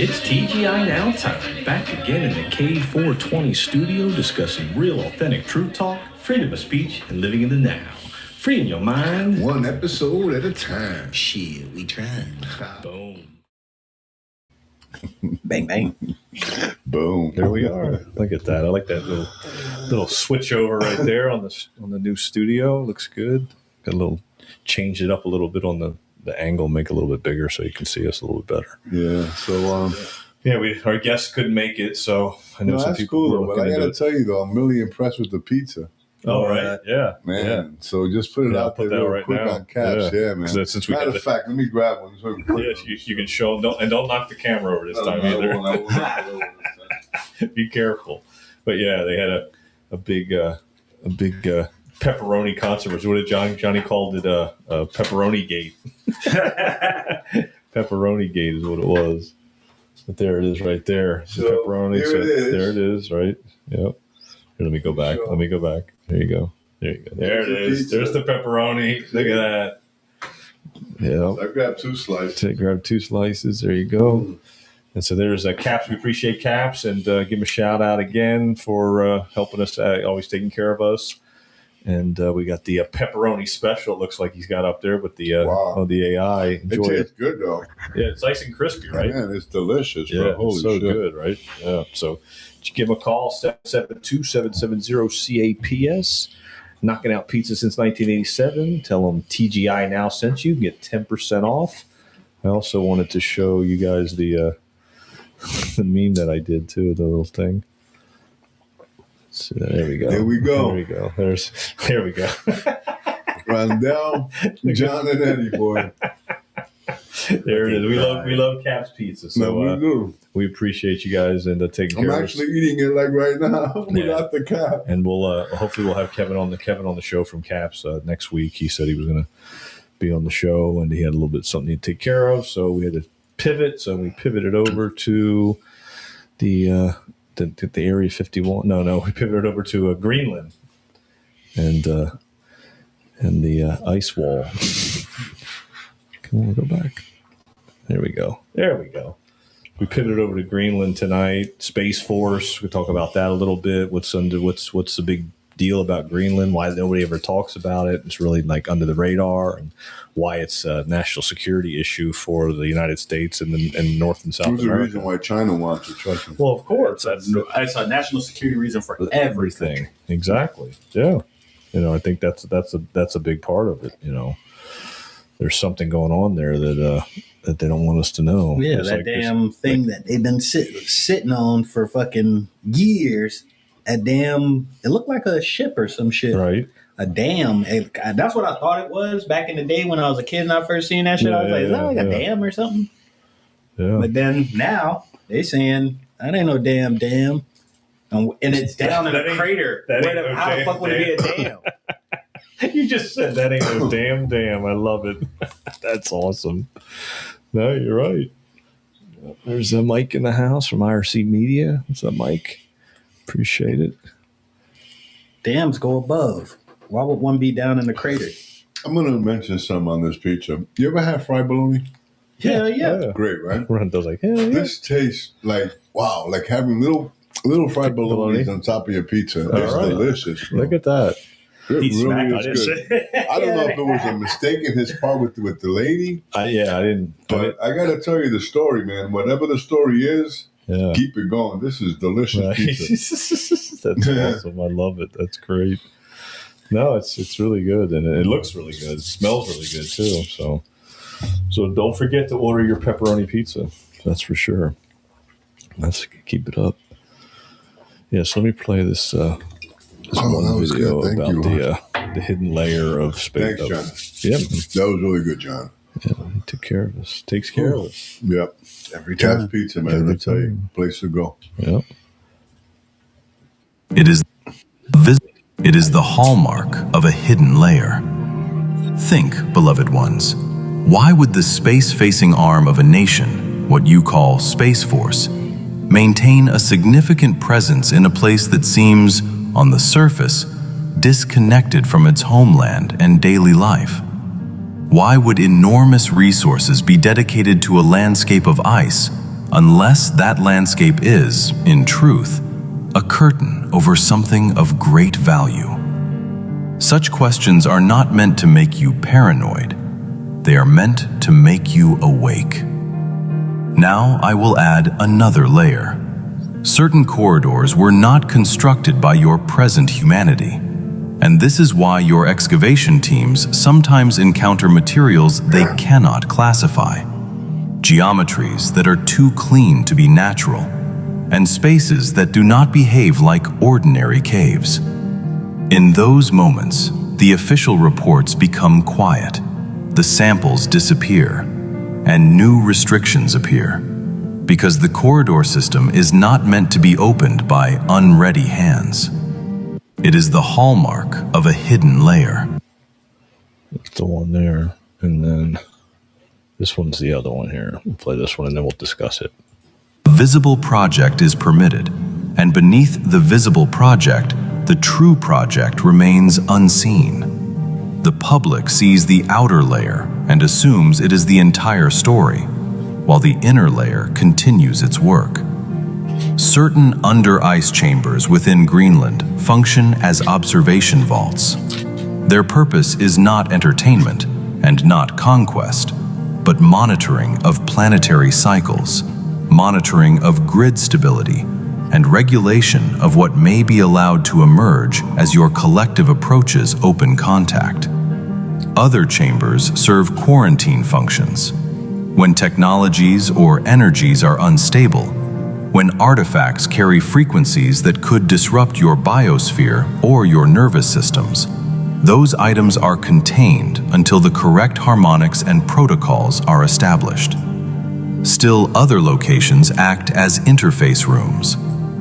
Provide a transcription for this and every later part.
It's TGI Now time, back again in the K420 studio discussing real authentic truth talk, freedom of speech, and living in the now. Freeing your mind. One episode at a time. Shit, we trying. Boom. Bang, bang. Boom. There we are. Look at that. I like that little switch over right there on the new studio. Looks good. Got a little, change it up a little bit on the angle, make it a little bit bigger so you can see us a little bit better. Yeah. So, our guests couldn't make it, so I know some that's people cool, were though. But looking I got to into it. tell you, though, I'm really impressed with the pizza. Oh, right. Yeah. Man. Yeah. So just put it I'll out put there that real right quick now. on Caps. Yeah, man. Since we Matter got of fact, let me grab one. So Yes, you can show them. And don't knock the camera over this time either. I won't. Be careful. But yeah, they had a big pepperoni concert. What did Johnny called it? Pepperoni gate. Pepperoni gate is what it was. But there it is, right there. So, pepperoni. here it is. There it is, right? Yep. Here, let me go back. Sure. Let me go back. There you go. There you go. There it is. Pizza. There's the pepperoni. Look at that. Yeah. I grabbed 2 slices. Grab 2 slices. There you go. And so there's Caps. We appreciate Caps, and give him a shout out again for helping us, always taking care of us. And we got the pepperoni special. It looks like he's got up there with the the AI. Enjoy It tastes good, though. Yeah, it's nice and crispy, right? Man, it's delicious, Yeah, bro. Holy it's so shit. good, right? Yeah. So give him a call, 772-770-CAPS. Knocking out pizza since 1987. Tell them TGI Now sent you. Get 10% off. I also wanted to show you guys the meme that I did too, the little thing. So there we go. There we go. There we go. There we go. Rondell, John, and Eddie, boy. There it is. We love Caps Pizza. So No, we do. we appreciate you guys and taking I'm care of us. actually eating it like right now without the cap. And we'll hopefully we'll have Kevin on the show from Caps next week. He said he was going to be on the show, and he had a little bit something to take care of, so we had to pivot. So we pivoted over to the Area 51. No, we pivoted over to Greenland and the ice wall. Come on, go back. There we go. We pivoted over to Greenland tonight. Space Force. We talk about that a little bit. What's the big deal about Greenland? Why nobody ever talks about it? It's really like under the radar, and why it's a national security issue for the United States and North and South There's a America. reason why China wants it, trust me. Well, of course, It's a national security reason for everything. Exactly. Yeah. I think that's a big part of it. There's something going on there that they don't want us to know. Yeah, It's that like damn thing that they've been sitting on for fucking years. It looked like a ship or some shit. Right. A dam. That's what I thought it was back in the day when I was a kid and I first seen that shit. I was like, is that like a dam or something? Yeah. But then now they saying, that ain't no damn dam. And it's down in a crater. How the fuck would it be a dam? You just said that ain't no damn. I love it. That's awesome. No, you're right. There's a Mike in the house from IRC Media. What's up, Mike? Appreciate it. Dams go above. Why would one be down in the crater? I'm going to mention some on this pizza. You ever had fried bologna? Yeah. Great, right? Rondo's like, hell yeah. This tastes like, wow, like having little fried bologna on top of your pizza. It's right. delicious, bro. Look at that. It He's really smacked is good. I don't know if it was a mistake in his part with the lady, I didn't. but I got to tell you the story, man. Whatever the story is, Yeah. keep it going. This is delicious pizza. That's awesome. I love it. That's great. No, it's really good, and it looks really good. It smells really good too. So don't forget to order your pepperoni pizza. That's for sure. Let's keep it up. Yeah. So let me play this. This one video good. Thank about the hidden layer of space. Thanks, John. Yep. That was really good, John. Yeah, he took care of us. Takes care of us. Yep. Every Caps time. Pizza, man. Every I tell you, time. place to go. Yep. It is the hallmark of a hidden layer. Think, beloved ones, why would the space-facing arm of a nation, what you call Space Force, maintain a significant presence in a place that seems, on the surface, disconnected from its homeland and daily life? Why would enormous resources be dedicated to a landscape of ice unless that landscape is, in truth, a curtain over something of great value. Such questions are not meant to make you paranoid. They are meant to make you awake. Now I will add another layer. Certain corridors were not constructed by your present humanity, and this is why your excavation teams sometimes encounter materials they cannot classify, geometries that are too clean to be natural, and spaces that do not behave like ordinary caves. In those moments, the official reports become quiet, the samples disappear, and new restrictions appear, because the corridor system is not meant to be opened by unready hands. It is the hallmark of a hidden layer. That's the one there. And then this one's the other one here. We'll play this one and then we'll discuss it. A visible project is permitted, and beneath the visible project, the true project remains unseen. The public sees the outer layer and assumes it is the entire story, while the inner layer continues its work. Certain under-ice chambers within Greenland function as observation vaults. Their purpose is not entertainment and not conquest, but monitoring of planetary cycles, monitoring of grid stability, and regulation of what may be allowed to emerge as your collective approaches open contact. Other chambers serve quarantine functions. When technologies or energies are unstable, when artifacts carry frequencies that could disrupt your biosphere or your nervous systems, those items are contained until the correct harmonics and protocols are established. Still, other locations act as interface rooms,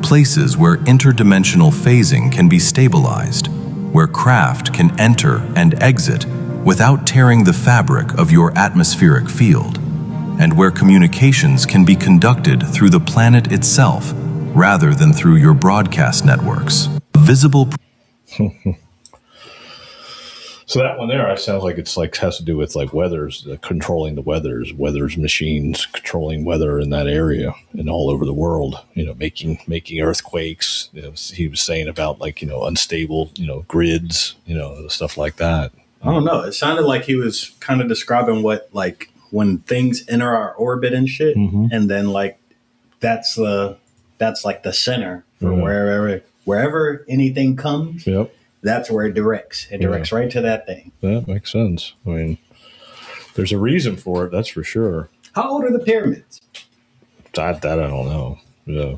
places where interdimensional phasing can be stabilized, where craft can enter and exit without tearing the fabric of your atmospheric field, and where communications can be conducted through the planet itself rather than through your broadcast networks. Visible. So that one there, it sounds like it's like has to do with like weathers, controlling the weathers machines controlling weather in that area and all over the world. You know, making earthquakes. You know, he was saying about like unstable grids, stuff like that. I don't know. It sounded like he was kind of describing what like when things enter our orbit and shit, and then like that's like the center for wherever anything comes. Yep. That's where it directs. It directs right to that thing. That makes sense. I mean, there's a reason for it, that's for sure. How old are the pyramids? That I don't know. Yeah.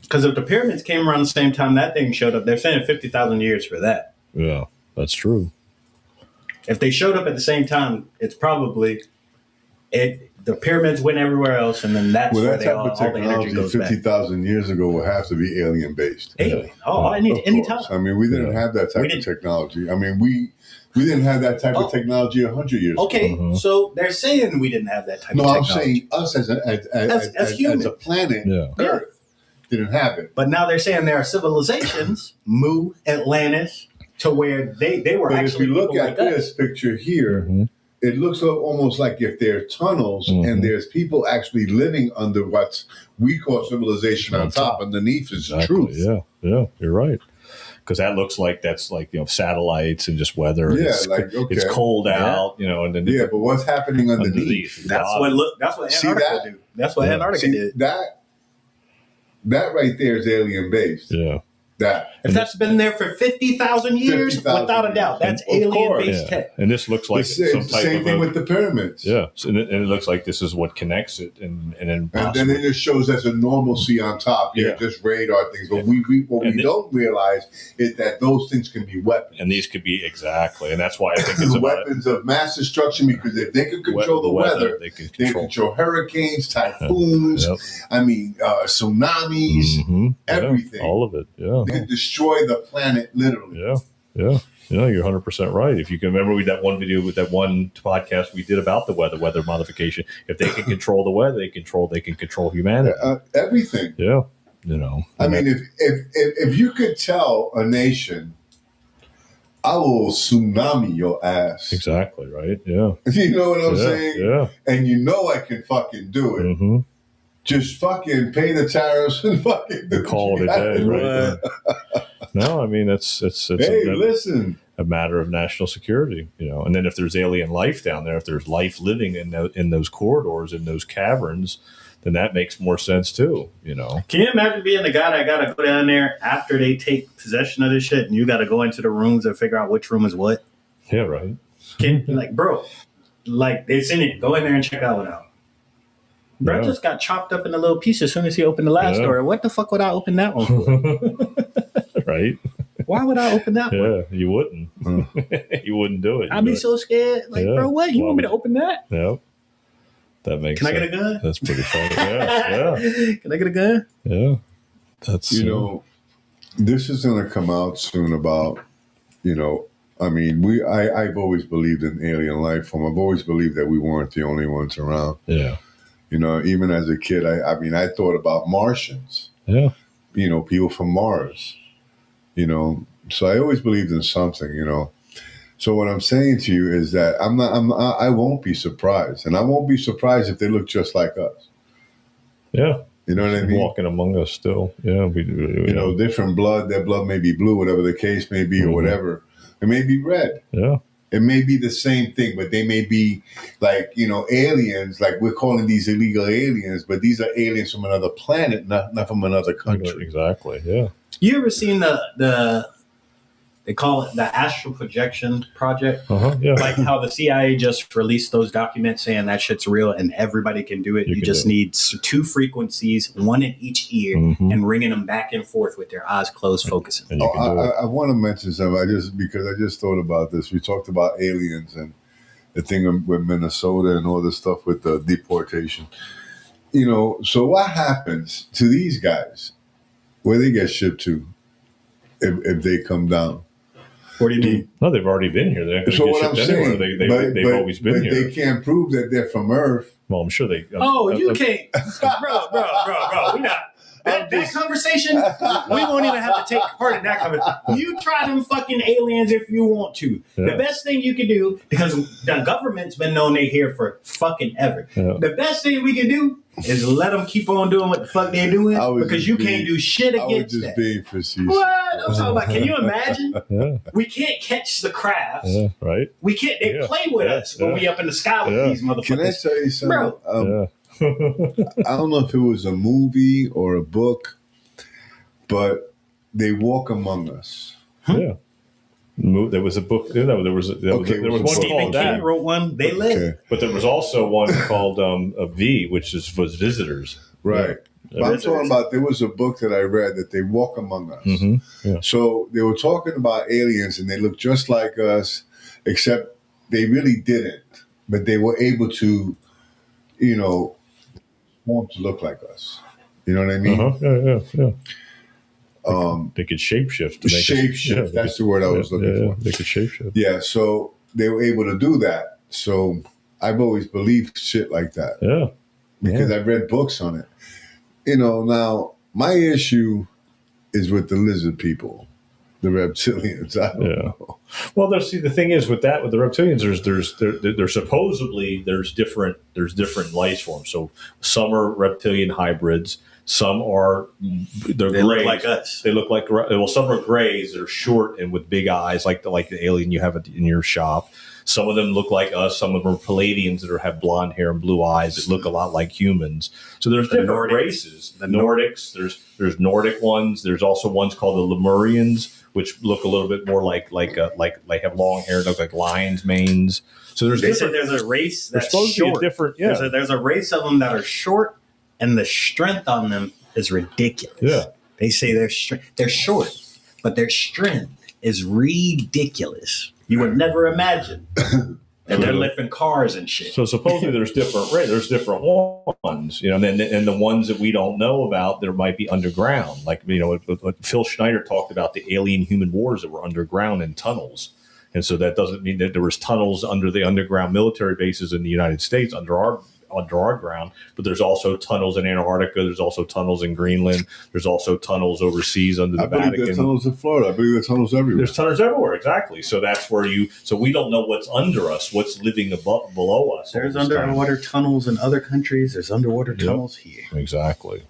Because if the pyramids came around the same time that thing showed up, they're saying 50,000 years for that. Yeah, that's true. If they showed up at the same time, it's probably the pyramids went everywhere else, and then that's where that all the energy goes 50,000 years ago would have to be alien based. Alien. Anytime. I mean, we didn't have that type of technology. I mean, we didn't have that type of technology 100 years ago. Okay, so they're saying we didn't have that type of technology. No, I'm saying us as a planet, Earth, didn't have it. But now they're saying there are civilizations, Mu, Atlantis, to where they were actually. If you look at this picture here, it looks almost like if there are tunnels and there's people actually living under what we call civilization on top. Underneath is truth. Yeah, you're right. Because that looks like that's like satellites and just weather. Yeah, it's cold out, and then but what's happening underneath? That's what Antarctica do. That's what Antarctica did. That right there is alien based. Yeah. If that's been there for 50,000 years, without a doubt, that's alien-based tech. And this looks like some type same of thing with the pyramids. Yeah, and it looks like this is what connects it, and then it just shows as a normalcy on top. Just radar things. But we don't realize is that those things can be weapons, and these could be and that's why I think it's weapons of mass destruction. Because if they can control the weather, they can control hurricanes, typhoons. I mean, tsunamis, everything, all of it. Yeah. They can destroy the planet literally. Yeah. You're 100% right. If you can remember that one video with that one podcast we did about the weather modification, if they can control the weather, they can control humanity. Everything. Yeah. I mean, if you could tell a nation, I will tsunami your ass. Exactly, right? Yeah. You know what I'm saying? Yeah. And I can fucking do it. just fucking pay the tariffs and fucking Call it a day, right? No, I mean it's Hey, listen. a matter of national security, And then if there's alien life down there, if there's life living in those corridors, in those caverns, then that makes more sense too, Can you imagine being the guy that got to go down there after they take possession of this shit, and you got to go into the rooms and figure out which room is what? Yeah, right. Bro, it's in it. Go in there and check that one out. Bro just got chopped up into little pieces as soon as he opened the last door. What the fuck would I open that one for? Right. Why would I open that one? Yeah, you wouldn't. You wouldn't do it. I'd be so scared. Bro, what? You want me to open that? Yep. That makes sense. Can I get a gun? That's pretty funny. Yeah. Can I get a gun? Yeah. That's this is going to come out soon about, I mean, I've always believed in alien life form. I've always believed that we weren't the only ones around. Yeah. Even as a kid, I thought about Martians. Yeah. People from Mars. So I always believed in something. So what I'm saying to you is that I won't be surprised, and I won't be surprised if they look just like us. Yeah. You know what I mean? Walking among us still. Yeah. We different blood. Their blood may be blue, whatever the case may be, or whatever. It may be red. Yeah. It may be the same thing, but they may be aliens, like we're calling these illegal aliens, but these are aliens from another planet, not from another country. Exactly, yeah. You ever seen they call it the astral projection project? Yeah. Like how the CIA just released those documents saying that shit's real and everybody can do it. You just need 2 frequencies, one in each ear, and ringing them back and forth with their eyes closed, focusing. I want to mention something. Because I just thought about this. We talked about aliens and the thing with Minnesota and all this stuff with the deportation. So what happens to these guys? Where they get shipped to if they come down? What do you mean? No, they've already been here. They're not going to get shipped anywhere. They've always been here. They can't prove that they're from Earth. Well, I'm sure they. You can't, bro. We not that conversation. We won't even have to take part in that conversation. You try them fucking aliens if you want to. Yeah. The best thing you can do, because the government's been known they're here for fucking ever. Yeah. The best thing we can do is let them keep on doing what the fuck they're doing, because you can't do shit against that. I was just being facetious. What? I'm talking about, can you imagine? Yeah. We can't catch the crabs. Yeah, right. We can't, they play with us when we up in the sky with these motherfuckers. Can I tell you something? Bro. I don't know if it was a movie or a book, but they walk among us. Yeah. There was a book. There was one Stephen called that. King wrote one. They live. Okay. But there was also one called a V, which was Visitors. Right. Yeah. But I'm talking about, there was a book that I read that they walk among us. Yeah. So they were talking about aliens, and they looked just like us, except they really didn't. But they were able to, want to look like us. You know what I mean? Yeah. They could shapeshift. Shapeshift. That's the word I was looking for. They could shapeshift. Yeah, so they were able to do that. So I've always believed shit like that. Yeah. Because I've read books on it. Now my issue is with the lizard people, the reptilians. I don't know. Well, the thing is with the reptilians, there's supposedly there's different life forms. So some are reptilian hybrids. Some are they look like us. They look like some are grays. They're short and with big eyes, like the alien you have in your shop. Some of them look like us. Some of them are Palladians that have blonde hair and blue eyes that look a lot like humans. So there's different races. The Nordics. There's Nordic ones. There's also ones called the Lemurians, which look a little bit more like have long hair, look like lions' manes. So there's a race that's short. Different. Yeah. There's a race of them that are short, and the strength on them is ridiculous. Yeah. They say they're short, but their strength is ridiculous. You would never imagine. And they're lifting cars and shit. So supposedly there's different ones, and the ones that we don't know about, there might be underground. Like, what Phil Schneider talked about, the alien human wars that were underground in tunnels. And so that doesn't mean that there was tunnels under the underground military bases in the United States, under our under our ground, but there's also tunnels in Antarctica. There's also tunnels in Greenland. There's also tunnels overseas under the I believe Vatican. there's tunnels in Florida. I believe there's tunnels everywhere. There's tunnels everywhere, exactly. So that's where so we don't know what's under us, what's living below us. There's underwater tunnels in other countries. There's underwater tunnels here. Exactly.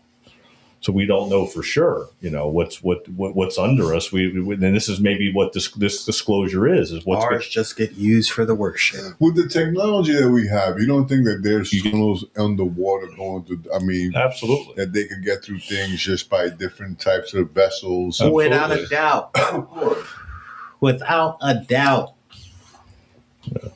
So we don't know for sure, what's under us. And this is maybe what this disclosure is what's ours just get used for the worship. With the technology that we have, you don't think that there's tunnels underwater going to? I mean, absolutely, that they can get through things just by different types of vessels. Without a doubt. Without a doubt. Yeah.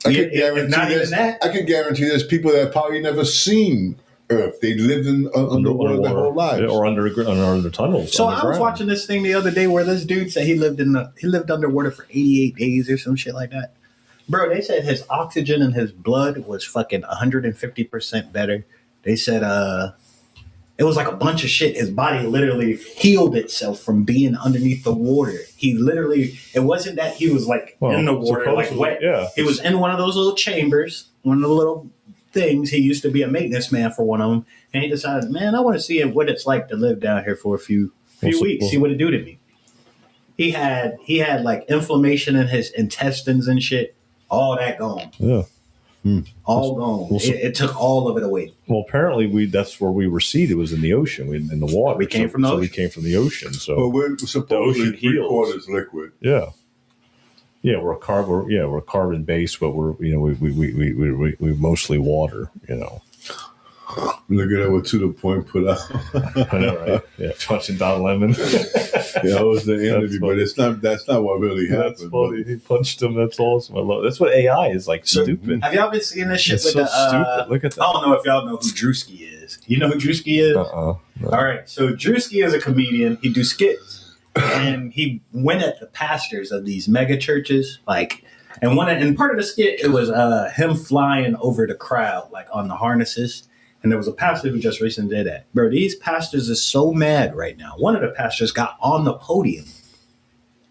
I can guarantee there's people that probably never seen Earth. They lived in underwater their whole lives, or under tunnels. So I was watching this thing the other day where this dude said he lived underwater for 88 days or some shit like that. Bro, they said his oxygen in his blood was fucking 150% better. They said it was like a bunch of shit. His body literally healed itself from being underneath the water. It wasn't that he was like in the water, like wet. Yeah. He was in one of those little chambers, one of the little things. He used to be a maintenance man for one of them. And he decided, man, I want to see what it's like to live down here for a few weeks, see what it do to me. He had like inflammation in his intestines and shit. All that gone. Yeah. All gone. It took all of it away. Well, apparently that's where we were seeded, was in the ocean, in the water. We came from the ocean. We came from the ocean. So but we're supposedly 3/4 liquid. Yeah. Yeah, we're carbon based, but we're we mostly water. Look at what To The Point put out. I know, right? Yeah, punching Don Lemon. That was the interview, but that's not what really happened. That's funny. He punched him. That's awesome. I love. That's what AI is like. Stupid. Have y'all been seeing this shit? It's so stupid. Look at that. I don't know if y'all know who Drewski is. You know who Drewski is? No. All right. So Drewski is a comedian. He do skits, and he went at the pastors of these mega churches, and part of the skit it was him flying over the crowd like on the harnesses. And there was a pastor who just recently did that. Bro, these pastors are so mad right now. One of the pastors got on the podium,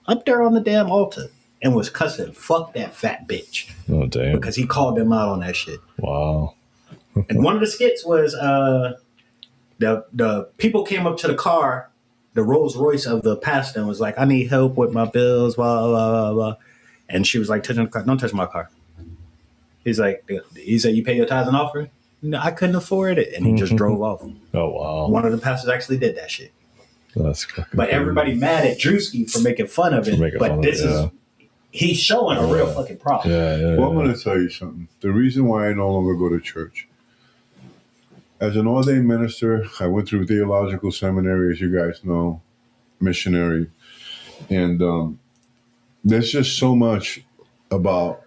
up there on the damn altar, and was cussing, fuck that fat bitch. Oh, damn. Because he called them out on that shit. Wow. And one of the skits was the people came up to the car, the Rolls Royce of the pastor, and was like, I need help with my bills, blah, blah, blah, blah. And she was like, touching the car. Don't touch my car. He said, you pay your tithes and offering? No, I couldn't afford it. And he just drove off. Oh, wow. One of the pastors actually did that shit. That's but everybody mad at Drewski for making fun of it. He's showing a real fucking problem. Well, I'm going to tell you something. The reason why I no longer go to church. As an ordained minister, I went through theological seminary, as you guys know, missionary. And there's just so much about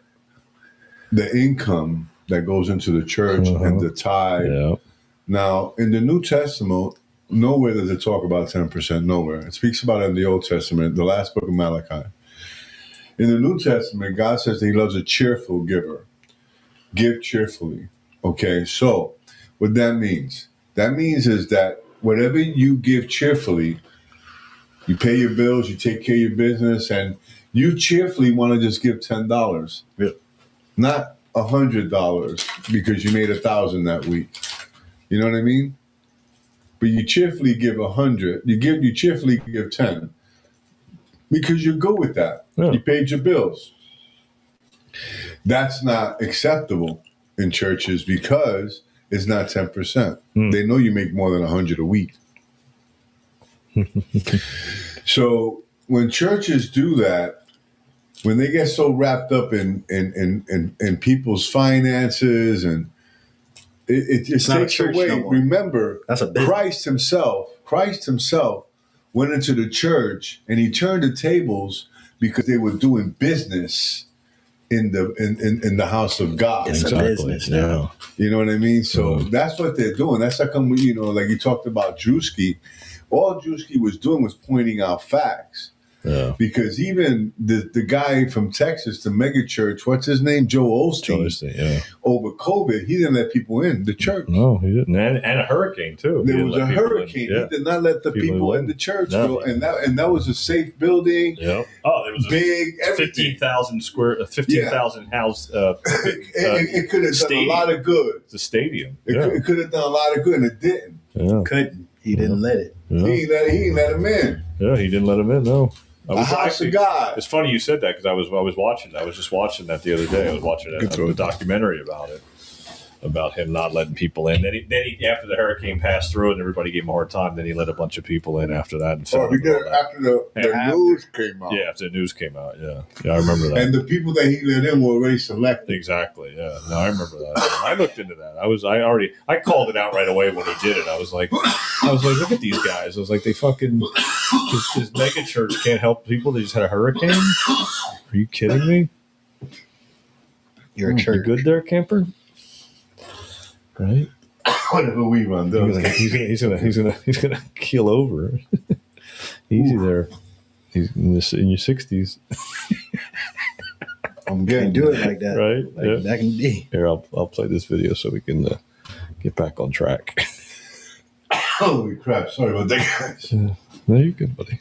the income that goes into the church and the tithe. Yeah. Now, in the New Testament, nowhere does it talk about 10%, nowhere. It speaks about it in the Old Testament, the last book of Malachi. In the New Testament, God says that he loves a cheerful giver. Give cheerfully. Okay, so what that means is that whatever you give cheerfully, you pay your bills, you take care of your business, and you cheerfully want to just give $10. Yeah. Not $100 because you made 1,000 that week. You know what I mean? But you cheerfully give 100. You cheerfully give 10 because you go with that. Yeah. You paid your bills. That's not acceptable in churches because it's not 10%. They know you make more than 100 a week. So when churches do that, when they get so wrapped up in people's finances and it just takes away. No, remember, Christ himself went into the church and he turned the tables because they were doing business in the house of God. It's a business now. You know what I mean? So that's what they're doing. That's how come like you talked about Drewski. All Drewski was doing was pointing out facts. Yeah. Because even the guy from Texas, the mega church, what's his name? Joe Osteen. Yeah. Over COVID, he didn't let people in the church. No, he didn't. And a hurricane too. There was a hurricane. Yeah. He did not let the people in the church go, and that was a safe building. Yeah. Oh, it was big, 15,000 house. It could have done a lot of good. The stadium. It could have done a lot of good, and it didn't. Yeah. Couldn't. He didn't let it. Yeah. He didn't let him in. Yeah, he didn't let him in. No. A house of God. It's funny you said that because I was watching. I was just watching that the other day. I was watching a documentary about it, about him not letting people in. Then he after the hurricane passed through and everybody gave him a hard time. Then he let a bunch of people in after that. And After the news came out. Yeah, after the news came out. Yeah, I remember that. And the people that he let in were already selected. Exactly. Yeah. No, I remember that. I looked into that. I called it out right away when he did it. I was like, look at these guys. I was like, they fucking this mega church can't help people. They just had a hurricane. Are you kidding me? You're a church. You good there, camper? Right? Whatever we run, though. He's gonna keel over. Easy there. He's in your 60s. I'm getting do it like that, right? Like back in the day. Here, I'll play this video so we can get back on track. Holy crap! Sorry about that, guys. No, you're good, buddy.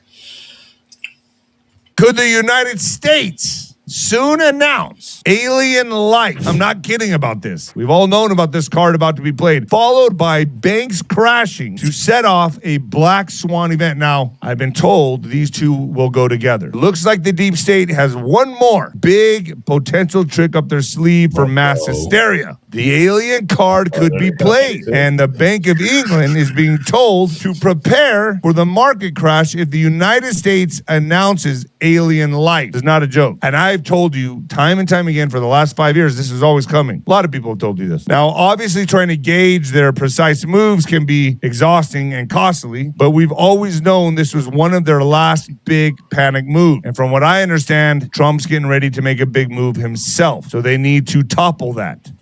Could the United States soon announce alien life? I'm not kidding about this. We've all known about this card about to be played, followed by banks crashing to set off a black swan event. Now, I've been told these two will go together. Looks like the deep state has one more big potential trick up their sleeve for mass hysteria. The alien card could be played, and the Bank of England is being told to prepare for the market crash if the United States announces alien life. It's not a joke. And I've told you time and time again for the last 5 years, this is always coming. A lot of people have told you this. Now, obviously, trying to gauge their precise moves can be exhausting and costly, but we've always known this was one of their last big panic moves. And from what I understand, Trump's getting ready to make a big move himself, so they need to topple that.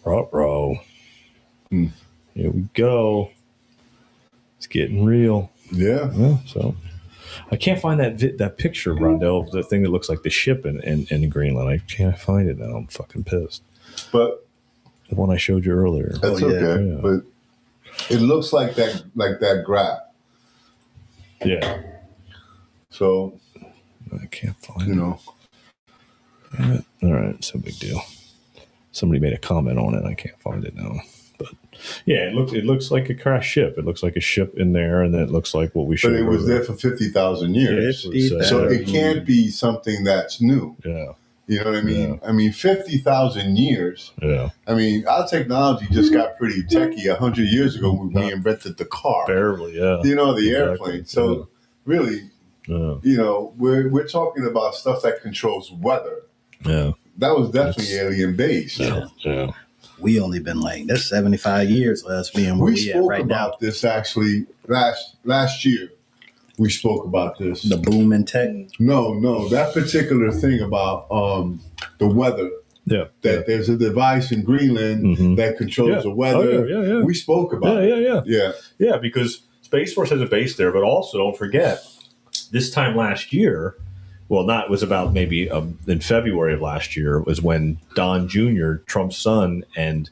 Ruh-roh. Here we go. It's getting real. Yeah. So I can't find that picture, Rondell, of the thing that looks like the ship in Greenland. I can't find it now. I'm fucking pissed. But the one I showed you earlier. That's okay. Yeah. But it looks like that graph. Yeah. So I can't find it. All right, it's no big deal. Somebody made a comment on it. I can't find it now. But yeah, it looks like a crashed ship. It looks like a ship in there, and then it looks like what we showed. But it was there for 50,000 years. So it can't be something that's new. Yeah. You know what I mean? Yeah. I mean, 50,000 years. Yeah. I mean, our technology just got pretty techy 100 years ago when we invented the car. Barely, yeah. The airplane. So really, yeah. We're talking about stuff that controls weather. Yeah. That was definitely alien based. Yeah. We only been like that's 75 years last being where we at right now. We spoke about this actually last year. We spoke about this. The boom in tech. No, that particular thing about the weather. Yeah. That there's a device in Greenland that controls the weather. Yeah. We spoke about it. Yeah, because Space Force has a base there, but also don't forget, this time last year, it was about maybe in February of last year was when Don Jr., Trump's son, and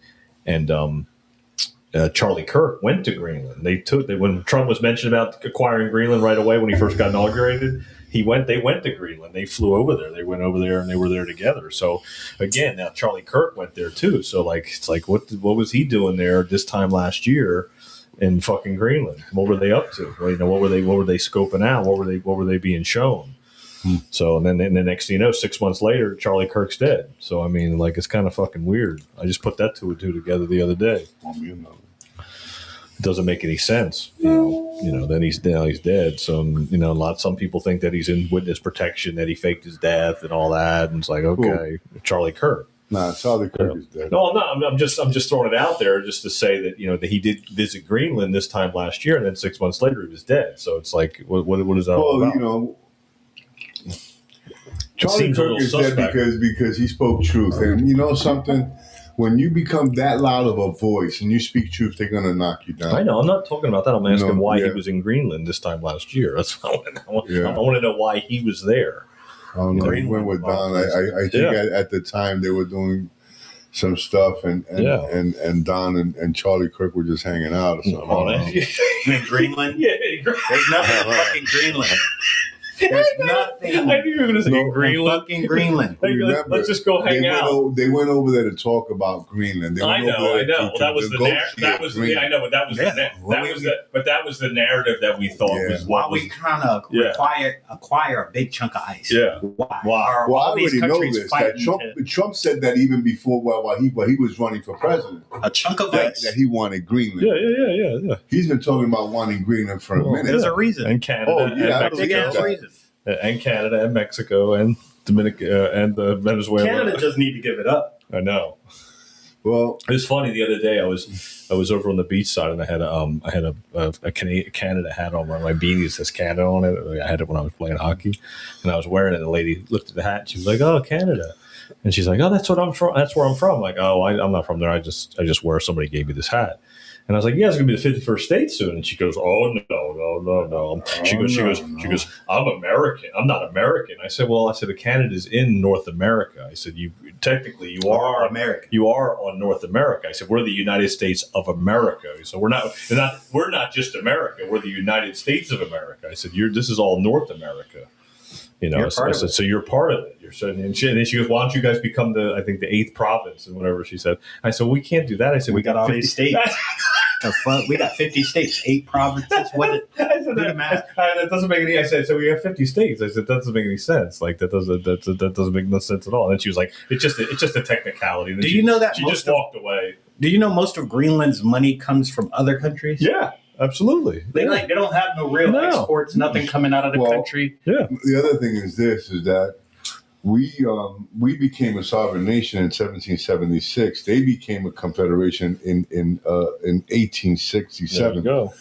Charlie Kirk went to Greenland. When Trump was mentioned about acquiring Greenland right away when he first got inaugurated, they went to Greenland. They flew over there. They went over there and they were there together. So again, now Charlie Kirk went there too. So it's like what was he doing there this time last year in fucking Greenland? What were they up to? Well, what were they scoping out? What were they being shown? So, and then the next thing you know, 6 months later, Charlie Kirk's dead. So, I mean, it's kind of fucking weird. I just put that two and two together the other day. It doesn't make any sense. Then he's dead. So, some people think that he's in witness protection, that he faked his death and all that. And it's like, okay, Charlie Kirk. Nah, Charlie Kirk is dead. No, I'm just throwing it out there just to say that that he did visit Greenland this time last year, and then 6 months later he was dead. So it's like, what is that all about? Charlie Kirk is dead because he spoke truth. And you know something? when you become that loud of a voice and you speak truth, they're gonna knock you down. I know. I'm not talking about that. I'm asking why yeah. he was in Greenland this time last year. That's what I want to know. Yeah. I want to know why he was there. I don't know. He went with Don. I think at the time they were doing some stuff, and Don and Charlie Kirk were just hanging out or something. In Greenland? Yeah, there's nothing in fucking Greenland. There's nothing. I knew you were going to say Greenland. Fucking Greenland. Remember, let's just go hang out. They went over there to talk about Greenland. I know. Well, that was the narrative. I know, but that was the narrative that we thought was. Why we trying to acquire a big chunk of ice? Yeah. Why? Well, I already know this. That Trump said that even before while he was running for president. A chunk of ice that he wanted Greenland. Yeah. He's been talking about wanting Greenland for a minute. There's a reason. And Canada. Big ass reason. And Canada and Mexico and Dominica and Venezuela. Canada just need to give it up. I know. Well, it was funny the other day. I was over on the beach side and I had a Canada hat on. My beanie that says Canada on it. I had it when I was playing hockey, and I was wearing it. And the lady looked at the hat and she was like, "Oh, Canada," and she's like, "Oh, that's what I'm from. That's where I'm from." I'm like, "Oh, I'm not from there. I just wear. Somebody gave me this hat." And I was like, "Yeah, it's gonna be the 51st state soon." And she goes, "Oh no." She goes, "I'm American. I'm not American." I said, "Well, Canada's in North America." I said, "You are American. You are on North America." I said, "We're the United States of America." So we're not just America. We're the United States of America. I said, "This is all North America." You know, I said, "So you're part of it." And then she goes, "Why don't you guys become the 8th province?" And whatever she said. I said, "We can't do that." I said, "We got all these states. We got 50 states, 8 provinces. What? That doesn't make any. I said, "So we have 50 states." I said, "That doesn't make any sense. Like that doesn't make no sense at all." And she was like, "It's just a technicality." And do you know that she just walked away? Do you know most of Greenland's money comes from other countries? Yeah. Absolutely. They don't have no real exports, nothing coming out of the country. Yeah. The other thing is that we became a sovereign nation in 1776. They became a confederation in 1867. There you go.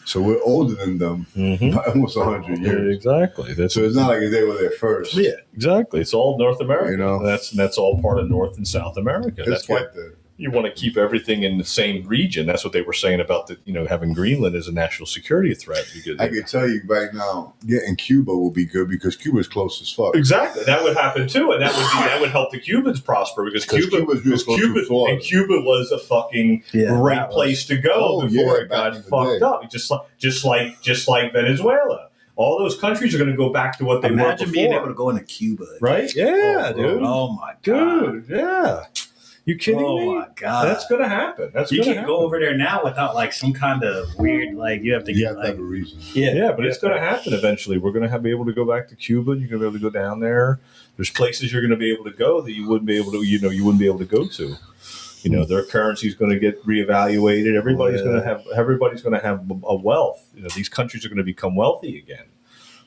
So we're older than them by almost 100 years. Exactly. So it's not like they were there first. Yeah, exactly. It's all North America. You know, that's all part of North and South America. That's why you want to keep everything in the same region. That's what they were saying about having Greenland as a national security threat. Because I can tell you right now, getting Cuba will be good because Cuba's close as fuck. Exactly, that would happen too, and that would help the Cubans prosper because Cuba was a fucking great place to go before it got fucked up. Just like Venezuela. All those countries are going to go back to what they were before. Imagine being able to go into Cuba, right? Yeah, dude. Oh my god, dude. Yeah. You kidding me? Oh my god, that's gonna happen. You can't go over there now without like some kind of weird you have to have a reason. Yeah, but it's gonna happen eventually. We're gonna be able to go back to Cuba. And you're gonna be able to go down there. There's places you're gonna be able to go that you wouldn't be able to go to. Their currency is going to get reevaluated. Everybody's going to have a wealth. These countries are going to become wealthy again.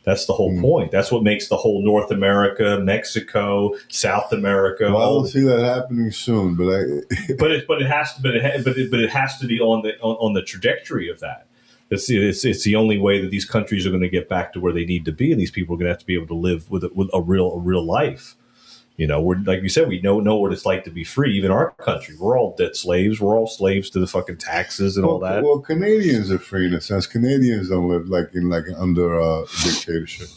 That's the whole point. That's what makes the whole North America, Mexico, South America. Well, I don't see that happening soon, but it has to be on the trajectory of that. It's the only way that these countries are going to get back to where they need to be, and these people are going to have to be able to live with a real life. We're like you said, we know what it's like to be free. Even our country, we're all debt slaves. We're all slaves to the fucking taxes and all that. Well, Canadians are free in a sense. Canadians don't live under a dictatorship.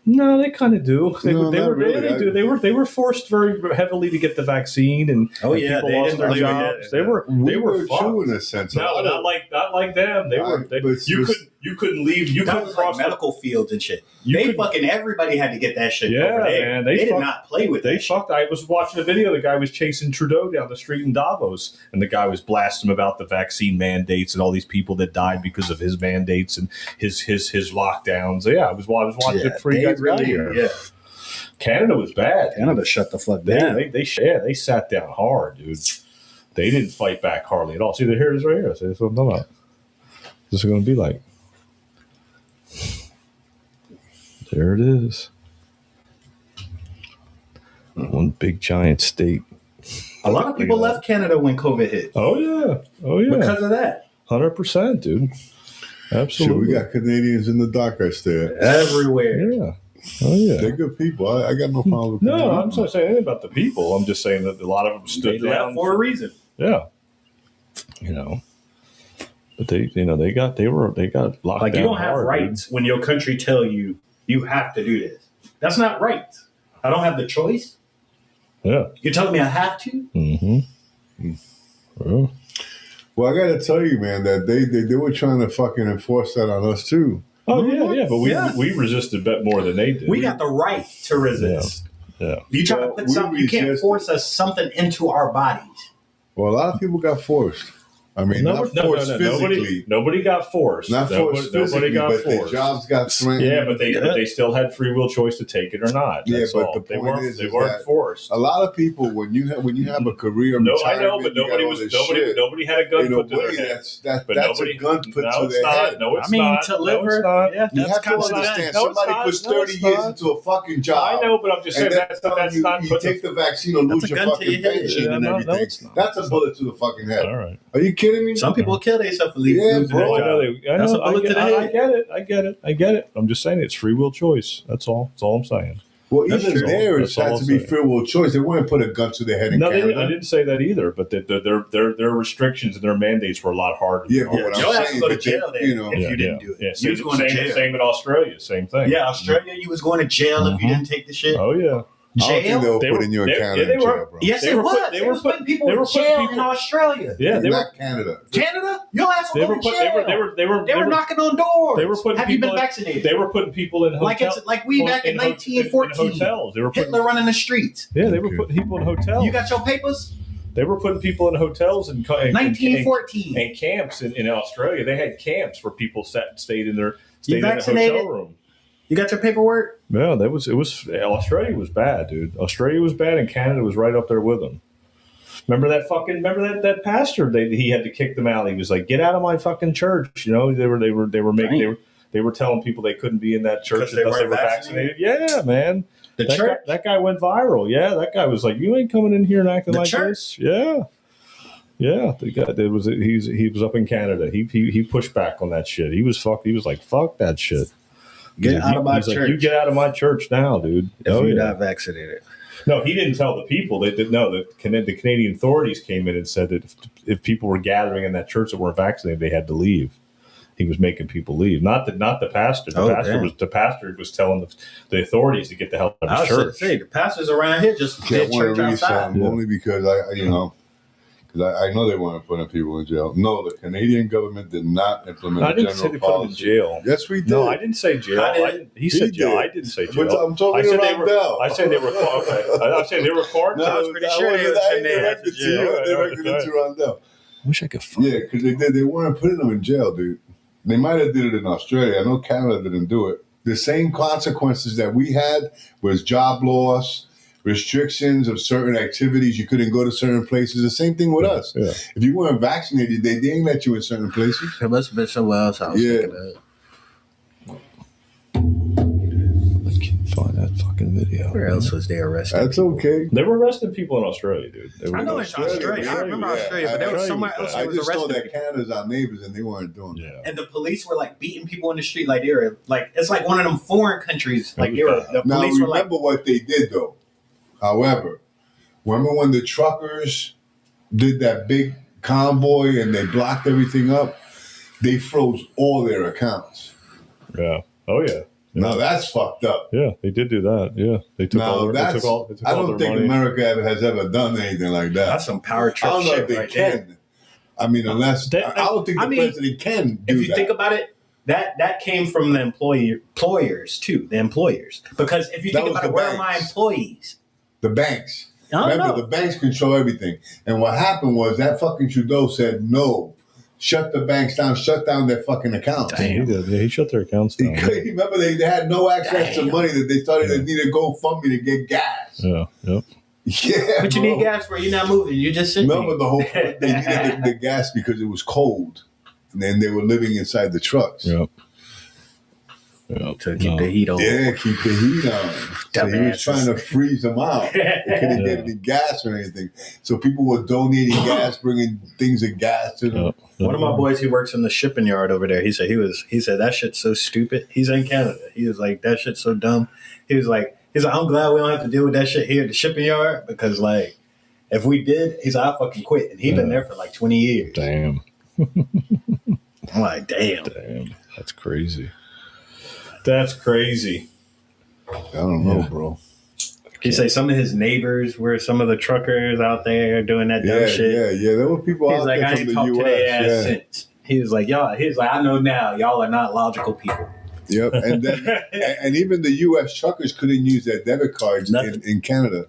No, they kind of do. They do. They were forced very heavily to get the vaccine, and people lost their jobs. They were too in a sense. No, not like them. You couldn't leave. You couldn't was cross like medical fields and shit. Everybody had to get that shit over there. Man, they did not play with it. I was watching a video. The guy was chasing Trudeau down the street in Davos, and the guy was blasting him about the vaccine mandates and all these people that died because of his mandates and his lockdowns. Yeah, I was watching it for you guys. Yeah. Canada was bad. Canada shut the fuck down. They sat down hard, dude. They didn't fight back hardly at all. See, here it is right here. See, that's what I'm talking about. This is going to be like. There it is. One big giant state. A lot of people left Canada when COVID hit. Oh yeah. Because of that. 100%, dude. Absolutely. Sure, we got Canadians in the dock. I stay everywhere. Yeah. Oh yeah, They're good people. I got no problem with no, Canadians. I'm not saying anything about the people. I'm just saying that a lot of them stood They down left for a reason. Yeah, but they got locked Like, down. you don't have hard, rights when your country tell you have to do this. That's not right. I don't have the choice. Dude. Yeah. You're telling me I have to? Mm-hmm. Well, Well, I got to tell you, man, that they were trying to fucking enforce that on us too. oh yeah, but we resisted bet more than they did. We got the right to resist. Yeah. You try to Well, put we something, you can't resisted. force us something into our bodies. Well, a lot of people got forced. I mean, not forced physically. Nobody got forced. Not forced physically, got but their forced. jobs got threatened. Yeah, but they still had free will choice to take it or not. Yeah, That's but all. the They point weren't is they weren't that forced. A lot of people, when you have a career, No, I retirement, know, but you got nobody all was this nobody shit. nobody had a gun In a put to way, their head. that's nobody, a gun put no, to it's their not. head. No, it's I mean, not. to live no, it's her, not. yeah, You that's have to kind of understand. No, it's Somebody not. puts No, 30 it's years not. into a fucking job. I know, but I'm just saying and then that's telling you, not you putting take the vaccine or lose That's a your gun to fucking your head. pension Yeah, and no, everything. it's not. That's a bullet to the fucking head. all right. Are you kidding me? Some people kill themselves for Yeah, losing bro, their I know job. I That's know, a bullet to the I head. get it. I'm just saying it's free will choice. That's all. That's all I'm saying. Well, That's even true. there, That's it all had I'll to be say. free will choice. They wouldn't put a gun to their head in No, Canada. I didn't say that either. But their restrictions and their mandates were a lot harder. Yeah, but Yeah, what Joe I'm has to saying, go to that they- jail then. you know, If you didn't do it. Yeah, You same, was going to same, jail. same in Australia. Same thing. Yeah, Australia, you was going to jail if you didn't take the shit. Oh yeah. I don't think Jail? they'll They put were- in your they- Canada yeah, they in were- jail, bro. Yes, They it were was. put- They were putting people they in were putting jail people- in Australia. Yeah, they were. Not Canada. Canada? Your ass They will were go to put, jail. they were They were knocking on doors. They were putting Have you people been in- vaccinated? They were putting people in Like hotels. it's like we back in 1914. In hotels. They were putting, Hitler running the streets. yeah, they were Okay. putting people in hotels. You got your papers? They were putting people in hotels and 1914. and camps in Australia. They had camps where people stayed in a vaccinated? hotel room. You got your paperwork? No, Australia was bad, dude. Australia was bad, and Canada was right up there with them. Remember that pastor? He had to kick them out. He was like, "Get out of my fucking church!" You know, they were telling people they couldn't be in that church 'Cause they unless they weren't were vaccinated. Yeah, man. That guy went viral. Yeah, that guy was like, "You ain't coming in here and acting The like church? this." Yeah. Yeah, the guy he was up in Canada. He pushed back on that shit. He was fucked. He was like, "Fuck that shit." Get out of my He's church. like, you get out of my church now, dude. if Oh, you're yeah. not vaccinated. No, he didn't tell the people. They did no. The Canadian authorities came in and said that if people were gathering in that church that weren't vaccinated, they had to leave. He was making people leave. Not the pastor. The pastor was telling the authorities to get the hell out I of was his going to church. say, the pastors around here just I did want church to read outside. something Yeah. only because I know they want to put people in jail. No, the Canadian government did not implement I a didn't say general they put him in policy. jail. Yes, we did. No, I didn't say jail. I did. He said He jail. did. I didn't say But jail. I'm talking I said about they were. Bell. I said they were. Okay. I said they were quarantined. I was pretty sure they was I in there directed at to the you. jail. I directed it to Rondell. I wish I could. Find Yeah, because they weren't putting them in jail, dude. They might have did it in Australia. I know Canada didn't do it. The same consequences that we had was job loss, restrictions of certain activities. You couldn't go to certain places. The same thing with us. Yeah. If you weren't vaccinated, they didn't let you in certain places. There must have been somewhere else I was Yeah. thinking of. I can't find that fucking video. Where else was they arrested? That's okay. They were arresting people in Australia, dude. They were I know it's Australia. I remember Australia, but there was somewhere else I that was just know arrested. that Canada's our neighbors and they weren't doing that. Yeah. And the police were like beating people in the street, like they were like it's like one of them foreign countries. Like they were, the Now police were like, remember what they did though. However, remember when the truckers did that big convoy and they blocked everything up? They froze all their accounts. Yeah. Oh yeah. Now that's fucked up. Yeah, they did do that. Yeah, they took Now all their, that's they took all, they took I all don't their think money. America has ever done anything like that. that's some power I trip don't know shit if they right there. can. I mean, unless That- I don't think I the mean, president can do If you that. think about it, that came from the employers too, the employers. Because if you That think was about it, the where are my banks. employees? The banks. I don't Remember, know. the banks control everything. And what happened was that fucking Trudeau said, no, shut the banks down, shut down their fucking accounts. Yeah, he did. Yeah, he shut their accounts down. Remember, they had no access to Damn. money that they started to need to GoFundMe to get gas. Yeah, yep. Yeah, But you bro. need gas for. You're not moving. You're just sitting. Remember the whole point, they needed the gas because it was cold. And then they were living inside the trucks. Yep. to keep the heat on. Yeah, keep the heat on. So he was trying to freeze them out. They couldn't get any gas or anything. So people were donating gas, bringing things of gas to them. One of my boys, he works in the shipping yard over there. He said that shit's so stupid. He's in Canada. He was like, that shit's so dumb. He's like, I'm glad we don't have to deal with that shit here at the shipping yard because like if we did, he's like, I fucking quit. And he's been there for like 20 years. Damn. I'm like, damn. That's crazy. That's crazy. I don't know, bro. He say some of his neighbors were some of the truckers out there doing that dumb shit. Yeah. There were people He's out like, there I from ain't the talked to U.S. their ass since. He was like, I know now, y'all are not logical people. Yep, and then and even the U.S. truckers couldn't use their debit cards in Canada.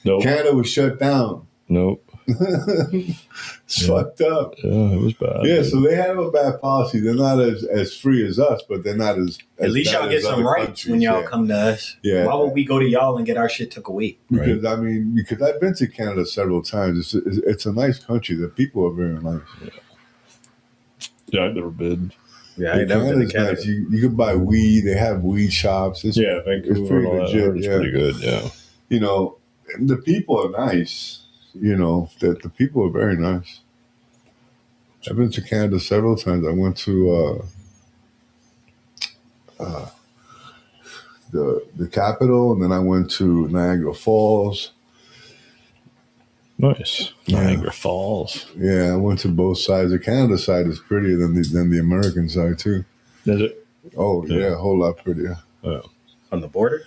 Nope. Canada was shut down. Nope. It's fucked up. Yeah, it was bad. Yeah, so they have a bad policy. They're not as free as us, but they're not as At least bad y'all get as some other rights countries. when y'all come to us. Yeah. Why would we go to y'all and get our shit took away? Because because I've been to Canada several times. It's a nice country. The people are very nice. Yeah, I've never been. Yeah, I ain't never been to Canada. Nice. You can buy weed. They have weed shops. Vancouver. It's pretty legit. It's Yeah. pretty good. Yeah. You know, the people are nice. You know, that the people are very nice. I've been to Canada several times. I went to the capital, and then I went to Niagara Falls. Nice. Yeah. Niagara Falls. Yeah, I went to both sides. The Canada side is prettier than the American side too. Is it? Oh yeah, a whole lot prettier. On the border?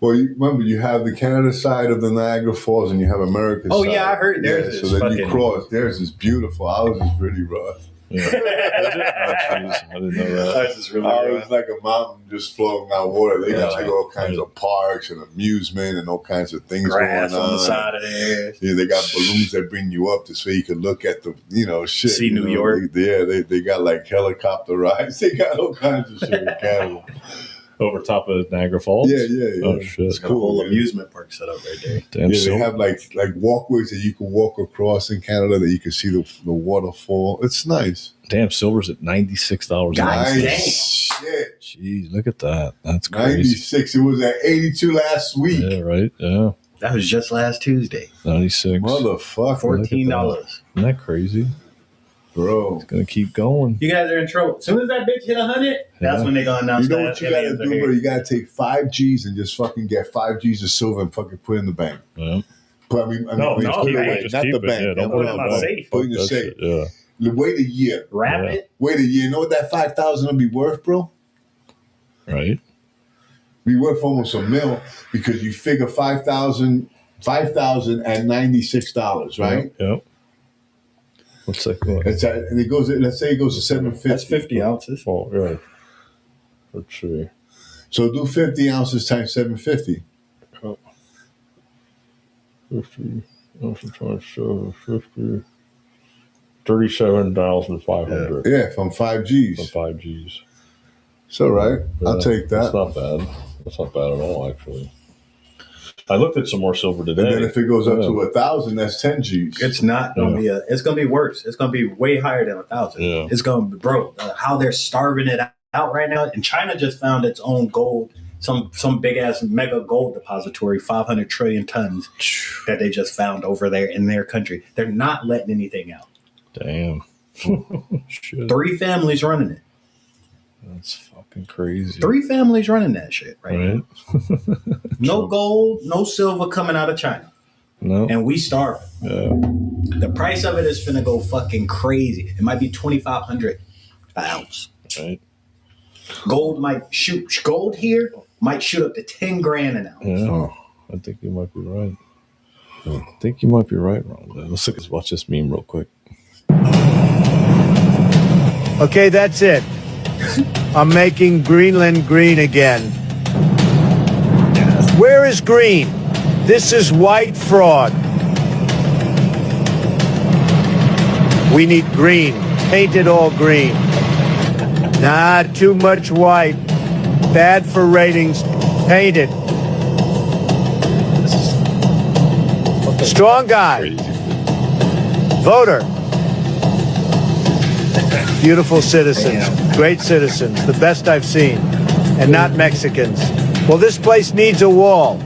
Well, remember you have the Canada side of the Niagara Falls, and you have American side. Oh yeah, I heard theirs. So then you cross. Theirs is beautiful. Ours is really rough. Yeah. I didn't know that. Ours is really Ours rough. is like a mountain just flowing out water. They got Yeah. like all kinds of parks and amusement and all kinds of things Grass going on the side of there. Yeah, they got balloons that bring you up so you can look at the, shit. See New York. They got like helicopter rides. They got all kinds of shit in Canada. Over top of Niagara Falls? Yeah. Oh, shit. It's got a whole amusement park set up right there. Damn, Yeah, so they have like walkways that you can walk across in Canada that you can see the waterfall. It's nice. damn, silver's at $96 an ounce. Nice shit. Jeez, look at that. That's crazy. 96. It was at 82 last week. Yeah, right? Yeah. That was just last Tuesday. 96. Motherfucker. $14. Isn't that crazy? Bro. It's going to keep going. You guys are in trouble. As soon as that bitch hit 100, that's when they gonna announce You know that what you gotta aliens are do, here. bro? You gotta take 5 G's and just fucking get 5 G's of silver and fucking put it in the bank. Yeah. Put No, put it away, just not keep the it. bank. Yeah, don't Put put it it in in the my safe. safe. Put it in your That safe. shit, yeah. Wait a year. Wrap Yeah. it. Wait a year. You know what that 5,000 will be worth, bro? Right? Be worth almost $1 million because you figure 5,000 at $96, right? Yep. What's that? And it goes. Let's say it goes to 750. That's 50 ounces. Oh, yeah. Let's see. So do 50 ounces times 750. 50 ounces times 750. 37,500 Yeah, from 5 G's. for 5 G's. It's all right. I'll take That's that. not bad. That's not bad at all, actually. I looked at some more silver today. And then if it goes up to 1,000, that's 10 G's. It's not gonna be it's gonna be worse. It's gonna be way higher than 1,000. Yeah. It's gonna be, bro. How they're starving it out right now. And China just found its own gold, some big ass mega gold depository, 500 trillion tons that they just found over there in their country. They're not letting anything out. Damn. Shit. 3 families running it. That's fucking crazy. 3 families running that shit right now. Right? No gold, no silver coming out of China. No. And we starving. Yeah. The price of it is finna go fucking crazy. It might be $2,500 an ounce. Right. Gold here might shoot up to 10 grand an ounce. Yeah. I think you might be right. I think you might be right, Ron. Let's watch this meme real quick. Okay, that's it. I'm making Greenland green again. Where is green? This is white fraud. We need green. Paint it all green. Nah, too much white. Bad for ratings. Paint it. Strong guy. Voter. Beautiful citizens. Great citizens. The best I've seen. and not Mexicans. Well, this place needs a wall.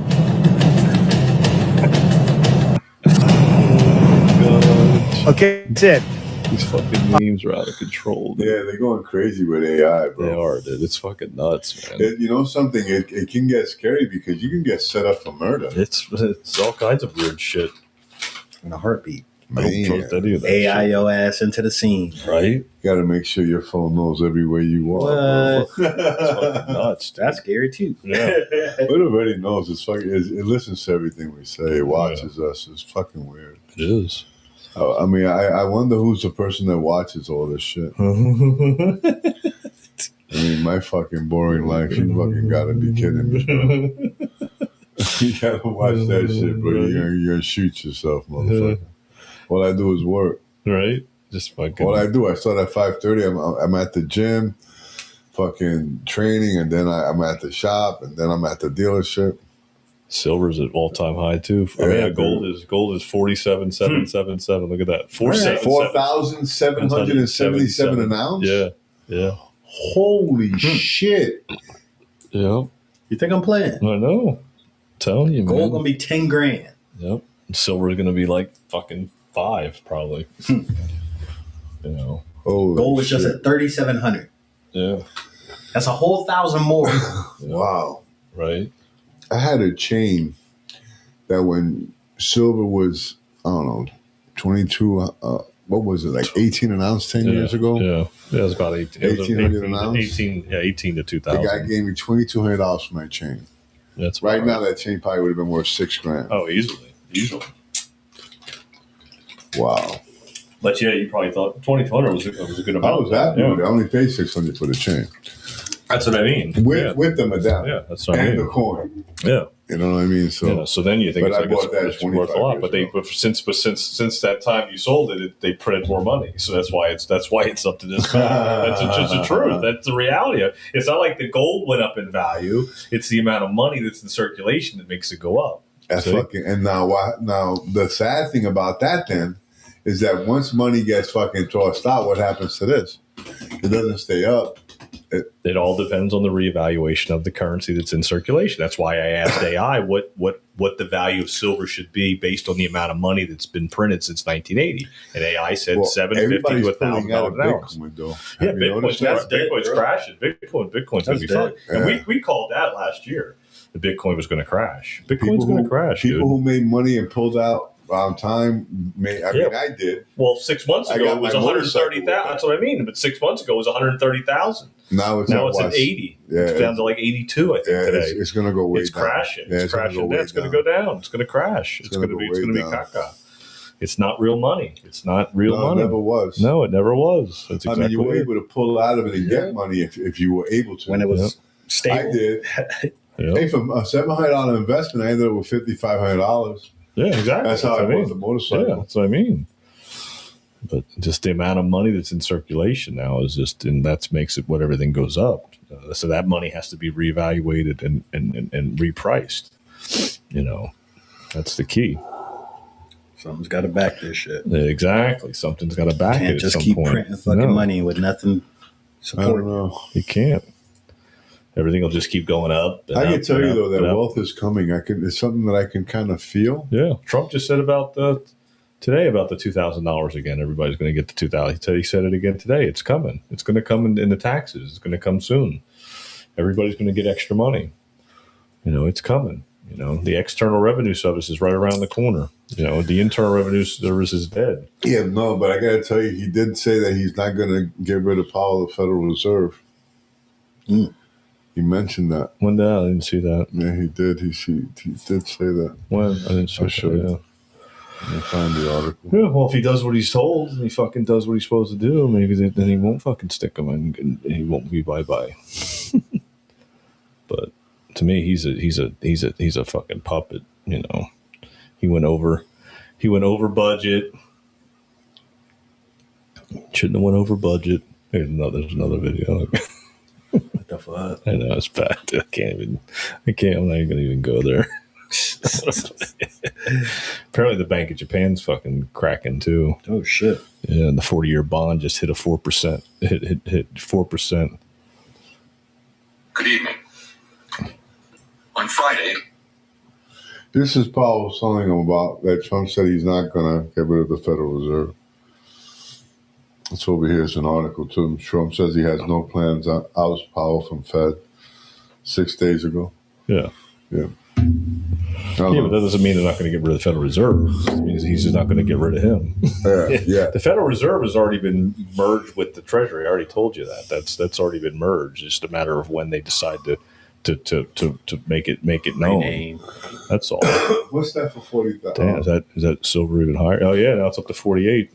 Okay, that's it. These fucking memes are out of control, dude. Yeah, they're going crazy with AI, bro. They are, dude. It's fucking nuts, man. You know something? It can get scary because you can get set up for murder. It's all kinds of weird shit. In a heartbeat. I don't trust any of that AI shit. your ass into the scene. Right? You got to make sure your phone knows everywhere you are. What? It's fucking nuts. That's scary too. Yeah. But it already knows. It's fucking. It listens to everything we say. It watches us. It's fucking weird. It is. I mean, I wonder who's the person that watches all this shit. I mean, my fucking boring life. You fucking gotta be kidding me, bro. You gotta watch that shit, bro. You're gonna shoot yourself, motherfucker. All I do is work. Right? Just fucking. All I do, I start at 5:30. I'm at the gym, fucking training, and then I'm at the shop, and then I'm at the dealership. Silver's at all-time high too. I mean, gold is 47,777. Look at that. 4,777 an ounce. Yeah, yeah. Holy shit! Yeah. You think I'm playing? I know. I'm telling you, Gold man. gonna be 10 grand. Yep. Silver is gonna be like fucking 5 probably. You know. Holy Gold was shit. just at 3,700. Yeah. That's a whole 1,000 more. Wow. Right. I had a chain that when silver was, I don't know, 22, what was it, like 18 an ounce 10 years ago? Yeah. Yeah, it was about 18. 1,800 an ounce? 18 to The 2,000. guy gave me $2,200 for my chain. That's Right now, that chain probably would have been worth $6,000. Oh, easily. Wow. But yeah, you probably thought 2,200 was a good amount. I was happy Yeah. with it. I only paid $600 for the chain. That's what I mean. With the medallion. Yeah, that's what I And mean. the coin. Yeah. You know what I mean? So, Yeah, so then you think But it's I like bought that it's worth a lot. 25 But since that time you sold it, they printed more money. So that's why it's up to this. That's just the truth. That's the reality. It's not like the gold went up in value. It's the amount of money that's in circulation that makes it go up. that's See? fucking. And now the sad thing about that then is that once money gets fucking tossed out, what happens to this? It doesn't stay up. It all depends on the reevaluation of the currency that's in circulation. That's why I asked AI what the value of silver should be based on the amount of money that's been printed since 1980. And AI said $750 to $1,000 an ounce. Bitcoin, though. Yeah, Have you noticed that? Bitcoin's crashing. Bitcoin's going to be fun. And we called that last year. The Bitcoin was going to crash. Bitcoin's going to crash, dude. People who made money and pulled out on time, I mean, I did. Well, 6 months I ago got it was my 130,000. motorcycle. That's what I mean. But 6 months ago it was 130,000. Now it's at 80. Yeah, it's down to like 82, I think, today. It's going to go way It's down. crashing. Yeah, It's crashing. Go It's going to go down. It's going to crash. It's going to be down. caca. It's not real money. It's not real money. It never was. No, it never was. That's exactly I mean, you were it. able to pull out of it and get money if you were able to. When it was stable. I did. Yep. Hey, from a $700 investment, I ended up with $5,500. Yeah, exactly. That's how I bought the motorcycle. Yeah, that's what I mean. But just the amount of money that's in circulation now is just, and that makes it what everything goes up. So that money has to be reevaluated and repriced. You know, that's the key. Something's got to back this shit. Exactly. Something's got to back it Can't at just some keep point. printing fucking money with nothing I supporting. don't know. You can't. Everything will just keep going up. I can tell you, though, that and up. wealth is coming. It's something that I can kind of feel. Yeah. Trump just said today about the $2,000 again. Everybody's going to get the $2,000. He said it again today. It's coming. It's going to come in the taxes. It's going to come soon. Everybody's going to get extra money. You know, it's coming. You know, the external revenue service is right around the corner. You know, the internal revenue service is dead. Yeah, no, but I got to tell you, he did say that he's not going to get rid of power of the Federal Reserve. Mm. He mentioned that. When did I didn't see that? Yeah, he did. He did say that. When? I didn't see I that. should. Yeah. I'll find the article. Yeah, well, if he does what he's told, and he fucking does what he's supposed to do, maybe then he won't fucking stick him and he won't be bye-bye. But to me, he's a fucking puppet. You know, he went over budget. Shouldn't have went over budget. There's another video. What the fuck? I know it's bad. I'm not even gonna even go there. Apparently, the Bank of Japan's fucking cracking too. Oh shit! Yeah, and the 40-year bond just hit 4%. Hit 4%. Good evening. On Friday, This is Powell telling him about that Trump said he's not going to get rid of the Federal Reserve. It's over here. It's an article too. Trump says he has no plans to oust Powell from Fed 6 days ago. Yeah. Yeah. Yeah, but that doesn't mean they're not going to get rid of the Federal Reserve. It means he's just not going to get rid of him. Yeah. The Federal Reserve has already been merged with the Treasury. I already told you that. That's already been merged. It's just a matter of when they decide to make it known. That's all. What's that for 40,000? Damn, is that silver even higher? Oh yeah, now it's up to 48.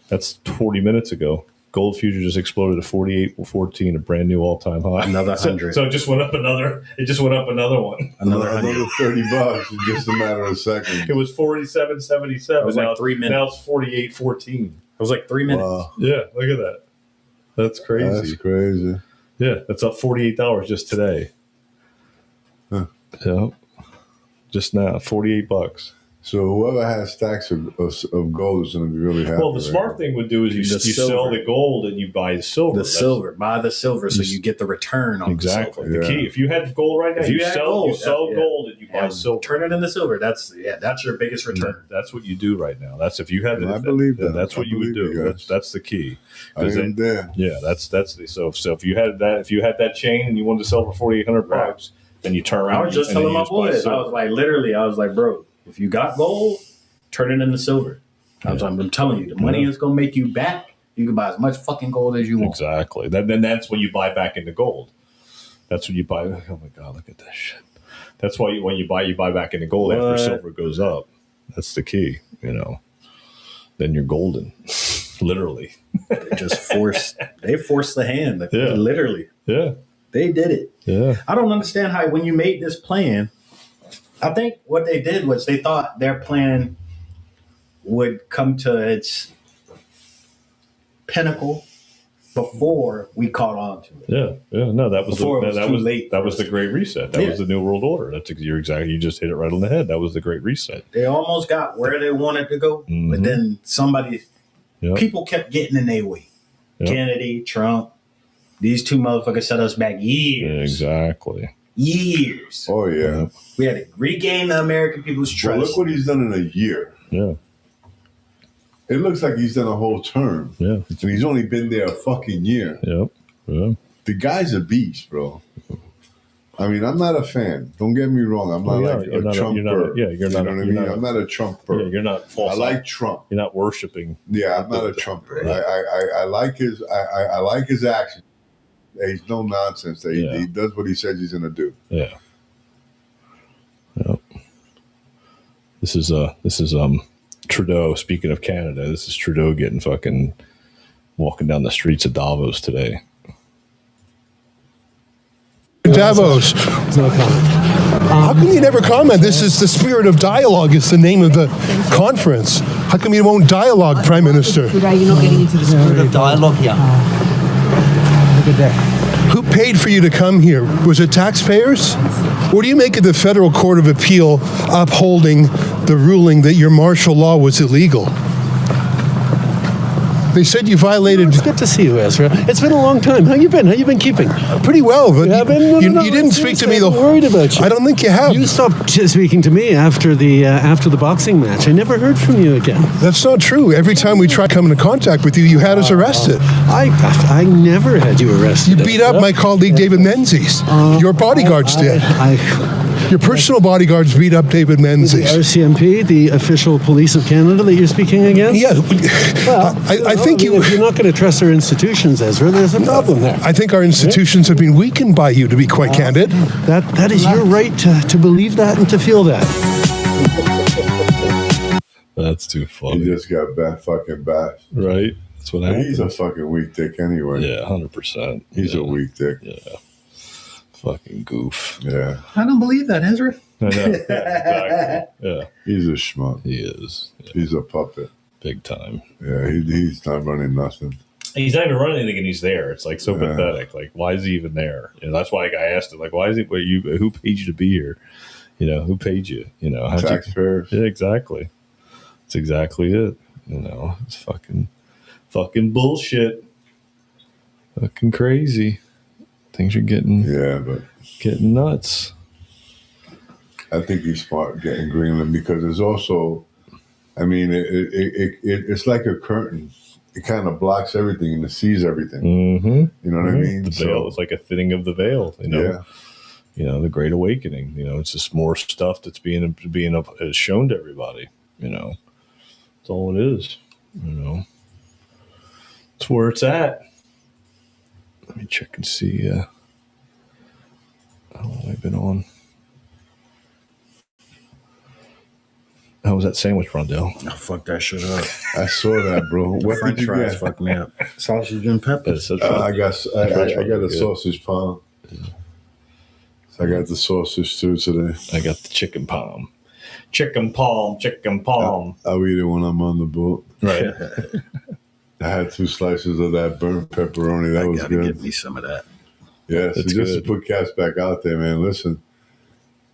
That's 40 minutes ago. Gold future just exploded to 48.14, a brand new all-time high. Another 100. So it just went up another. It just went up another one. Another $30 in just a matter of seconds. It was 47.77. It was like 3 minutes. Now it's 48.14. It was like 3 minutes. Wow. Yeah, look at that. That's crazy. That's crazy. Yeah, that's up $48 just today. Huh. Yeah, just now, $48. So whoever has stacks of gold is going to be really happy. Well, the smart thing would do is you sell the gold and you buy the silver. Buy the silver so you get the return on exactly. the silver. The key, if you had gold right now, you sell gold and you buy silver. Turn it into silver. That's your biggest return. That's what you do right now. That's if you had. I believe that. That's what you would do. That's the key. I am there. Yeah, that's the so if you had that chain and you wanted to sell for $4,800, then you turn around. I was just telling my boys. I was like, bro, if you got gold, turn it into silver. I'm telling you, the money is going to make you back. You can buy as much fucking gold as you want. Exactly. Then that's when you buy back into gold. That's when you buy. Oh my God, look at this shit. That's why when you buy back into gold after silver goes up. That's the key. Then you're golden, literally. They forced the hand. Literally. Yeah. They did it. Yeah. I don't understand how when you made this plan. I think what they did was they thought their plan would come to its pinnacle before we caught on to it. Yeah. No, that was late. That was the Great Reset. That was the New World Order. You just hit it right on the head. That was the Great Reset. They almost got where they wanted to go, but then people kept getting in their way. Yep. Kennedy, Trump, these two motherfuckers set us back years. Yeah, exactly. Years. Oh, yeah. We had to regain the American people's trust. Well, look what he's done in a year. Yeah. It looks like he's done a whole term. Yeah. And he's only been there a fucking year. Yep. Yeah. The guy's a beast, bro. I mean, I'm not a fan. Don't get me wrong. I'm not like a Trumper. You're not. I'm not a Trumper. Yeah, you're not false. I like Trump. You're not worshiping. Yeah, I'm not a Trumper. I like his. I like his action. He's no nonsense. He does what he says he's going to do. Yeah. Yep. This is Trudeau. Speaking of Canada, this is Trudeau getting fucking walking down the streets of Davos today. Davos. No comment. How come you never comment? This is the spirit of dialogue. Is the name of the conference. How come you won't dialogue, Prime Minister? You're not getting into the spirit of dialogue here. Have a good day. Who paid for you to come here? Was it taxpayers? What do you make of the Federal Court of Appeal upholding the ruling that your martial law was illegal? They said you violated... It's good to see you, Ezra. It's been a long time. How you been? How you been keeping? Pretty well, but you didn't speak to me. I'm worried about you. I don't think you have. You stopped speaking to me after the boxing match. I never heard from you again. That's not true. Every time we tried coming into contact with you, you had us arrested. I never had you arrested. You beat up my colleague David Menzies. Your bodyguards did. Your personal bodyguards beat up David Menzies. The RCMP, the official police of Canada that you're speaking against? Yeah. Well, I think if you're not going to trust our institutions, Ezra, there's a problem there. I think our institutions have been weakened by you, to be quite candid. That is your right to believe that and to feel that. That's too funny. He just got fucking bashed. Right? That's what happened. He's a fucking weak dick anyway. Yeah, 100%. He's a weak dick. Yeah. Fucking goof. Yeah. I don't believe that, Ezra. I know. Yeah, exactly. Yeah. He's a schmuck. He is. Yeah. He's a puppet. Big time. Yeah, he's not running nothing. He's not even running anything, and he's there. It's like so pathetic. Like, why is he even there? That's why I asked him, like, why is it? Who paid you to be here? Who paid you? Taxpayers. Yeah, exactly. That's exactly it. It's fucking bullshit. Fucking crazy. Things are getting but getting nuts. I think he's smart getting Greenland because there's also, I mean, it's like a curtain. It kind of blocks everything and it sees everything. Mm-hmm. You know what I mean? The veil is like a thinning of the veil. Yeah. The Great Awakening. It's just more stuff that's being shown to everybody. That's all it is. It's where it's at. Let me check and see how long I've been on. How was that sandwich, Rondell? Oh, fuck that shit up. I saw that, bro. What French did you fries get? fucked me up. Sausage and peppers. I got a sausage palm. I got the sausage too today. I got the chicken palm. Chicken palm. I'll eat it when I'm on the boat. Right. I had 2 slices of that burnt pepperoni. That was good. Get me some of that. Yeah, so just to put Cass back out there, man, listen.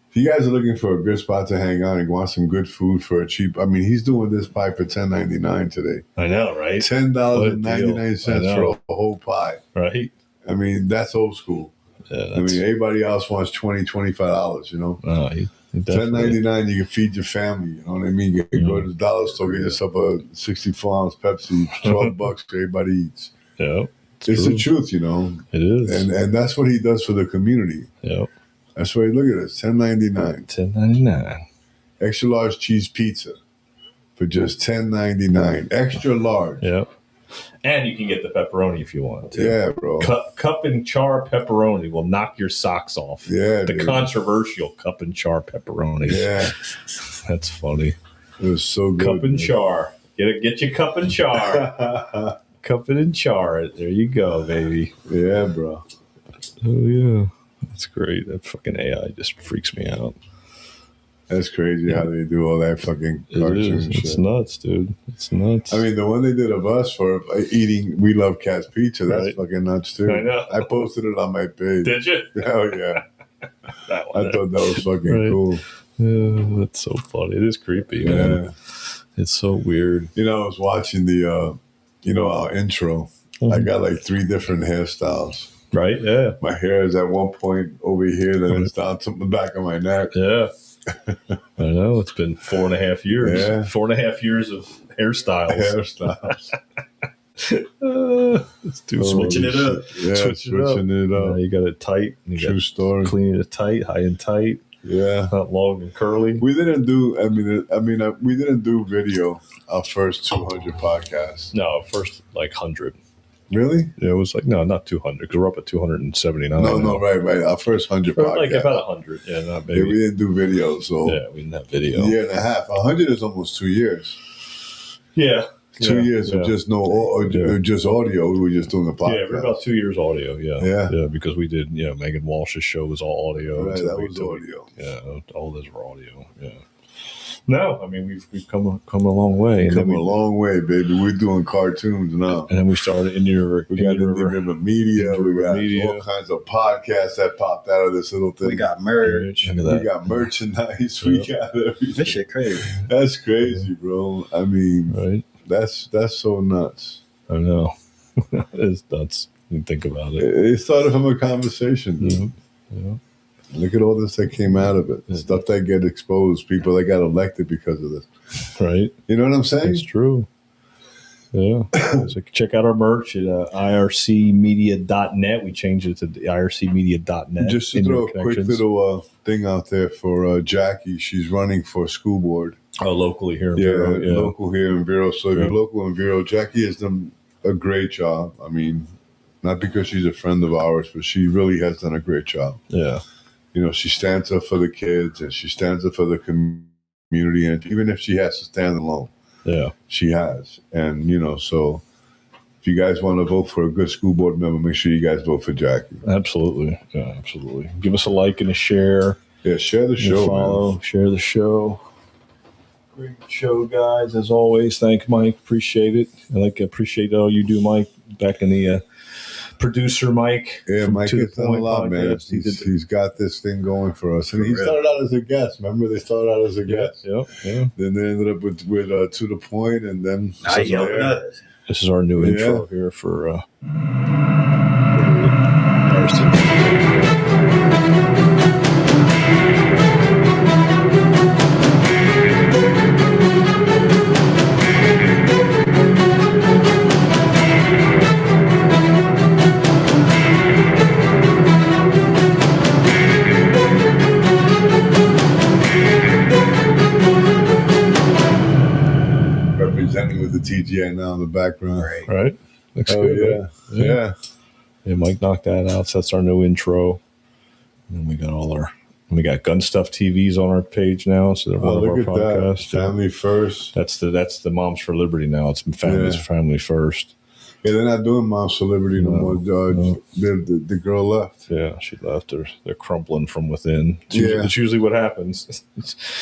If you guys are looking for a good spot to hang out and want some good food for a cheap, I mean, he's doing this pie for $10.99 today. I know, right? $10.99 for a whole pie. Right. I mean, that's old school. Yeah, I mean, everybody else wants $20, $25, He $10.99, you can feed your family. You know what I mean? You can go to the dollar store, get yourself a 64-ounce Pepsi, $12 everybody eats. Yeah. It's the truth, It is. And that's what he does for the community. Yep. That's why, look at this, $10.99. $10.99. Extra large cheese pizza for just $10.99. Extra large. Yep. And you can get the pepperoni if you want to. Yeah, bro. Cup and char pepperoni will knock your socks off. Yeah, the controversial cup and char pepperoni. Yeah. That's funny. It was so good. Cup and char. Get your cup and char. Cup it and char it. There you go, baby. Yeah, bro. Oh, yeah. That's great. That fucking AI just freaks me out. That's crazy how they do all that fucking cartoon shit. It's nuts, dude. It's nuts. I mean, the one they did of us for eating We Love Cat's Pizza, that's fucking nuts, too. I know. I posted it on my page. Did you? Hell yeah. That one I thought that was fucking cool. Yeah, that's so funny. It is creepy, man. It's so weird. I was watching the, our intro. I got like 3 different hairstyles. Right, yeah. My hair is at one point over here, then it's down to the back of my neck. Yeah. I know. It's been 4.5 years. Yeah. 4.5 years of hairstyles. It's too switching it up. Yeah, switching it up. You got it tight. You True story. Cleaning it tight, high and tight. Yeah. Not long and curly. We didn't do, we didn't do video our first 200 podcasts. No, first like 100. Really? Yeah, it was like, no, not 200, because we're up at 279. No, right. Our first 100 podcasts. Like about 100. Yeah, not maybe. Yeah, we didn't do video, so. Yeah, we didn't have video. A year and a half. 100 is almost 2 years. Yeah. 2 years of just just audio. We were just doing the podcast. Yeah, we're about 2 years audio. Yeah. Yeah, because we did, Megan Walsh's show was all audio. Right, that was audio. Yeah, all those were audio. Yeah. No, I mean we've come a long way. A long way, baby. We're doing cartoons now. And then we started We got Indian River Media. We got all kinds of podcasts that popped out of this little thing. We got merch. We got merchandise. We got everything. This shit crazy. That's crazy, bro. I mean, right? That's so nuts. I know. It's nuts. You think about it. It started from a conversation. Dude. Yeah. Look at all this that came out of it. Stuff that get exposed. People that got elected because of this. Right. You know what I'm saying? It's true. Yeah. So check out our merch at ircmedia.net. We changed it to ircmedia.net. Just to throw a quick little thing out there for Jackie. She's running for school board. Oh, locally here in Vero. Yeah, local here in Vero. So if you're local in Vero, Jackie has done a great job. I mean, not because she's a friend of ours, but she really has done a great job. Yeah. She stands up for the kids and she stands up for the community. And even if she has to stand alone, she has. And, so if you guys want to vote for a good school board member, make sure you guys vote for Jackie. Absolutely. Yeah, absolutely. Give us a like and a share. Yeah, share the show, follow, man. Share the show. Great show, guys. As always, thank Mike. Appreciate it. I appreciate all you do, Mike. Back in the producer, Mike. Yeah, Mike has done a lot, man. He's got this thing going for us. And he started out as a guest. Remember, they started out as a guest. Yeah. Then they ended up with To The Point, and then this is our new intro here for RC. presenting with the TGI now in the background. Right? Looks Oh, good. yeah. Right? Yeah, Mike knocked that out. So that's our new intro. And then we got Gun Stuff TVs on our page now. So they're one of our podcasts. Family First. That's the Moms for Liberty now. It's Family First. Yeah, they're not doing Moms for Liberty no more. The girl left. Yeah, she left. They're crumbling from within. It's usually what happens.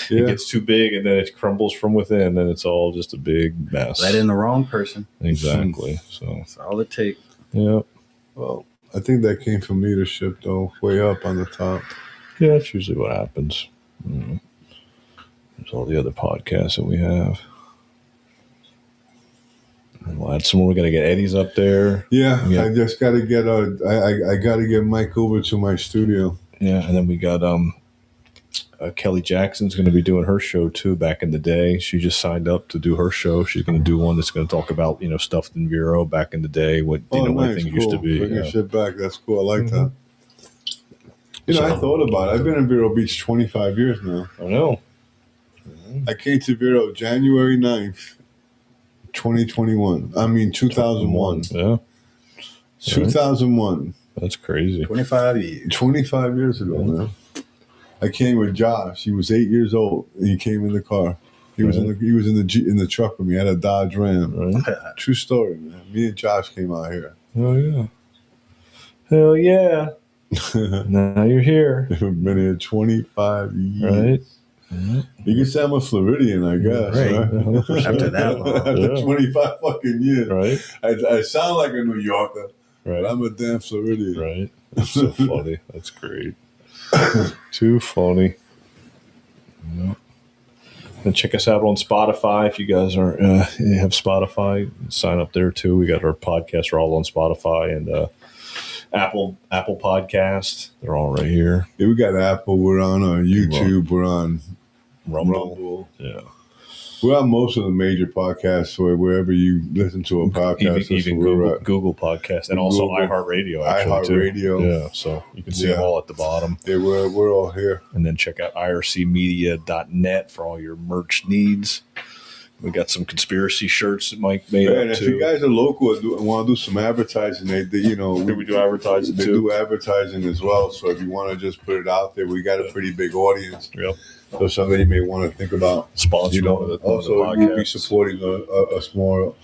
It gets too big and then it crumbles from within. And it's all just a big mess. Let in the wrong person. Exactly. So that's all it takes. Yeah. Well, I think that came from leadership, though, way up on the top. Yeah, that's usually what happens. There's all the other podcasts that we have. And we'll add some more. We got to get Eddie's up there. Yeah, I just got to get I got to get Mike over to my studio. Yeah, and then we got Kelly Jackson's going to be doing her show too. Back in the day, she just signed up to do her show. She's going to do one that's going to talk about stuff in Vero back in the day. What Nice, things cool. used to be. Bringing shit back. That's cool. I like that. I thought about it. I've been in Vero Beach 25 years now. I know. I came to Vero January 9th, 2021. I mean 2001. Yeah. 2001. That's crazy. 25 years. 25 years ago, man. I came with Josh. He was 8 years old. And he came in the car. He was in the truck with me. I had a Dodge Ram. Right. True story, man. Me and Josh came out here. Oh yeah. Hell yeah. Now you're here. Been here 25 years. Right. You can say I'm a Floridian, I guess. Right? After that long. After 25 fucking years. Right. I sound like a New Yorker. Right. But I'm a damn Floridian. Right. That's so funny. That's great. Too funny. Yep. And check us out on Spotify if you guys are have Spotify. Sign up there too. We got our podcasts are all on Spotify and Apple Podcast. They're all right here. Yeah, we got Apple. We're on YouTube. We're on Rumble. Yeah. We're on most of the major podcasts, wherever you listen to a podcast. Even Google Podcast and also iHeartRadio. iHeartRadio. Yeah, so you can see them all at the bottom. Yeah, we're all here. And then check out ircmedia.net for all your merch needs. We got some conspiracy shirts that Mike made up if too. you guys are local and want to do some advertising, we do advertising they too. do advertising as well. So if you want to just put it out there, we got a pretty big audience. Yep. So something you may want to think about sponsoring. Also, you'll be supporting a small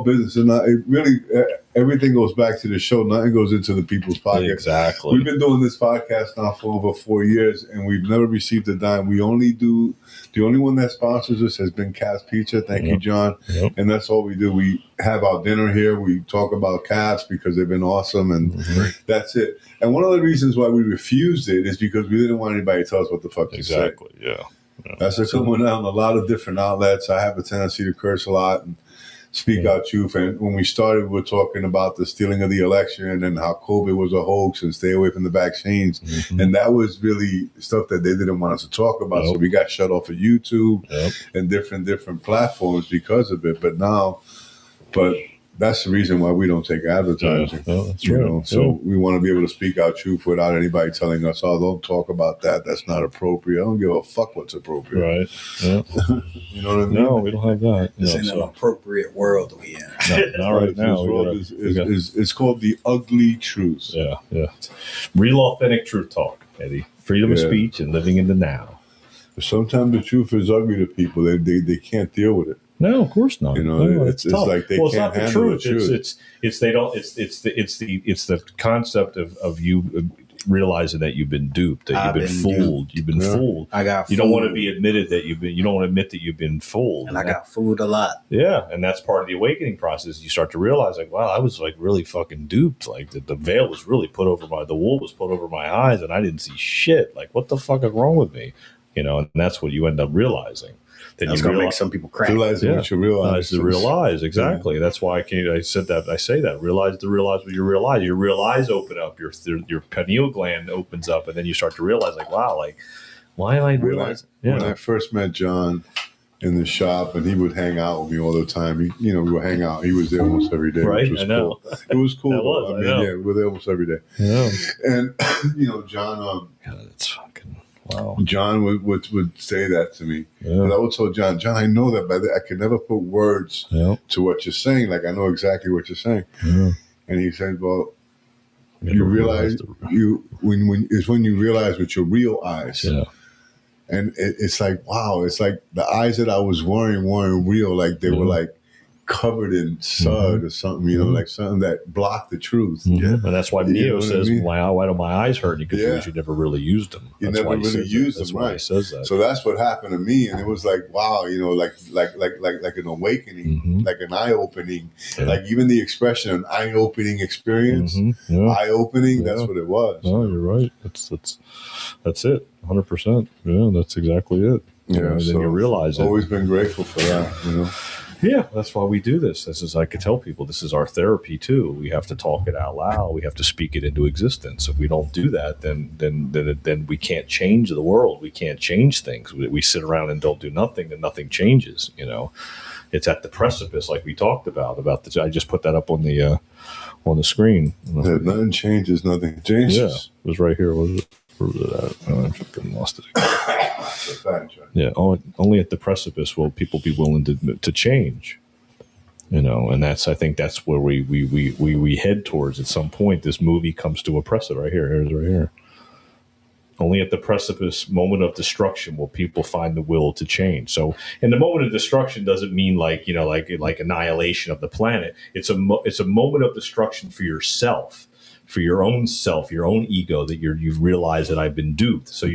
business, and everything goes back to the show. Nothing goes into the people's pocket. Exactly. We've been doing this podcast now for over 4 years, and we've never received a dime. The only one that sponsors us has been Cat's Pizza. Thank you, John. Yep. And that's all we do. We have our dinner here. We talk about cats because they've been awesome, and that's it. And one of the reasons why we refused it is because we didn't want anybody to tell us what the fuck to say. Exactly. Yeah. That's coming out on a lot of different outlets. I have a tendency to curse a lot and speak out truth. And when we started, we were talking about the stealing of the election and how COVID was a hoax and stay away from the vaccines. Mm-hmm. And that was really stuff that they didn't want us to talk about. Yep. So we got shut off of YouTube and different platforms because of it. But that's the reason why we don't take advertising. Yeah, that's right. So we want to be able to speak our truth without anybody telling us, "Oh, don't talk about that. That's not appropriate." I don't give a fuck what's appropriate. Right. Yeah. You know what I mean? No, we don't have that. This ain't an appropriate world we in. No, not right now. It's called the ugly truth. Yeah, yeah. Real authentic truth talk, Eddie. Freedom of speech and living in the now. Sometimes the truth is ugly to people. They can't deal with it. No, of course not. It's like they can't handle the truth. It's the concept of you realizing that you've been duped, that you've been fooled. You've been fooled. I got. You don't want to be admitted that you don't want to admit that you've been fooled. And I got fooled a lot. Yeah, and that's part of the awakening process. You start to realize, like, wow, I was like really fucking duped. Like the veil was really the wool was put over my eyes, and I didn't see shit. Like, what the fuck is wrong with me? And that's what you end up realizing. That's going to make some people crack. Realizing what you realize. Realize, exactly. Yeah. That's why I said that. I say that. Realize what you realize. Your real eyes open up. Your pineal gland opens up, and then you start to realize, like, wow, like, why am I realizing? When I first met John in the shop, and he would hang out with me all the time. We would hang out. He was there almost every day. Right, which was I know. Cool. It was cool. I know. We were there almost every day. Yeah. And John. God, that's fucking Wow. John would say that to me. Yeah. And I would tell John, I know that, but I can never put words to what you're saying. Like, I know exactly what you're saying. Yeah. And he said, well, you realize when you realize with your real eyes. Yeah. And it's like, wow, it's like the eyes that I was wearing weren't real. Like they were like covered in sud or something, you know, like something that blocked the truth. Yeah. And that's why Neo says, I mean? why do my eyes hurt? Because you never really used them. You That's never why he really says used That's them, why right? he says that. So that's what happened to me, and it was like, wow, you know, like an awakening, like an eye opening, like even the expression, an eye opening experience, eye opening. That's what it was. No, you're right. That's it. 100%. Yeah, that's exactly it. Yeah, then you realize it. Always been grateful for that, you know. Yeah, that's why we do this. This is, I could tell people, this is our therapy too. We have to talk it out loud. We have to speak it into existence. If we don't do that, then we can't change the world. We can't change things. We sit around and don't do nothing, then nothing changes. You know, it's at the precipice, like we talked about. I just put that up on the screen. Yeah, nothing changes. Nothing changes. Yeah, it was right here. Was it? Where was it at? I lost it again. Yeah, only at the precipice will people be willing to change. You know, and I think that's where we head towards at some point. This movie comes to a precipice right here. Here's right here. Only at the precipice, moment of destruction, will people find the will to change. So, and the moment of destruction doesn't mean like annihilation of the planet. It's a moment of destruction for yourself. For your own self, your own ego, that you've realized that I've been duped. So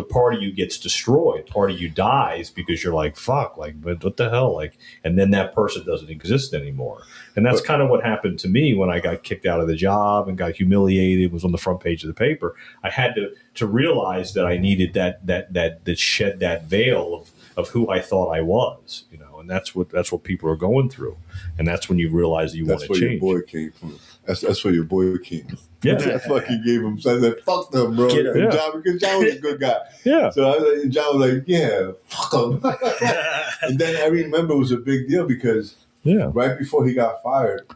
part of you gets destroyed. Part of you dies because you're like, fuck, like, what the hell? Like, and then that person doesn't exist anymore. And that's kind of what happened to me when I got kicked out of the job and got humiliated, was on the front page of the paper. I had to realize that I needed that shed that veil of who I thought I was, you know, and that's what people are going through. And that's when you realize that you want to change. That's where your boy came from. That's where your boy came from. Yeah. I fucking gave him. So I said, fuck them, bro. And John, because John was a good guy. Yeah. So John was like, yeah, fuck them. And then I remember it was a big deal because right before he got fired,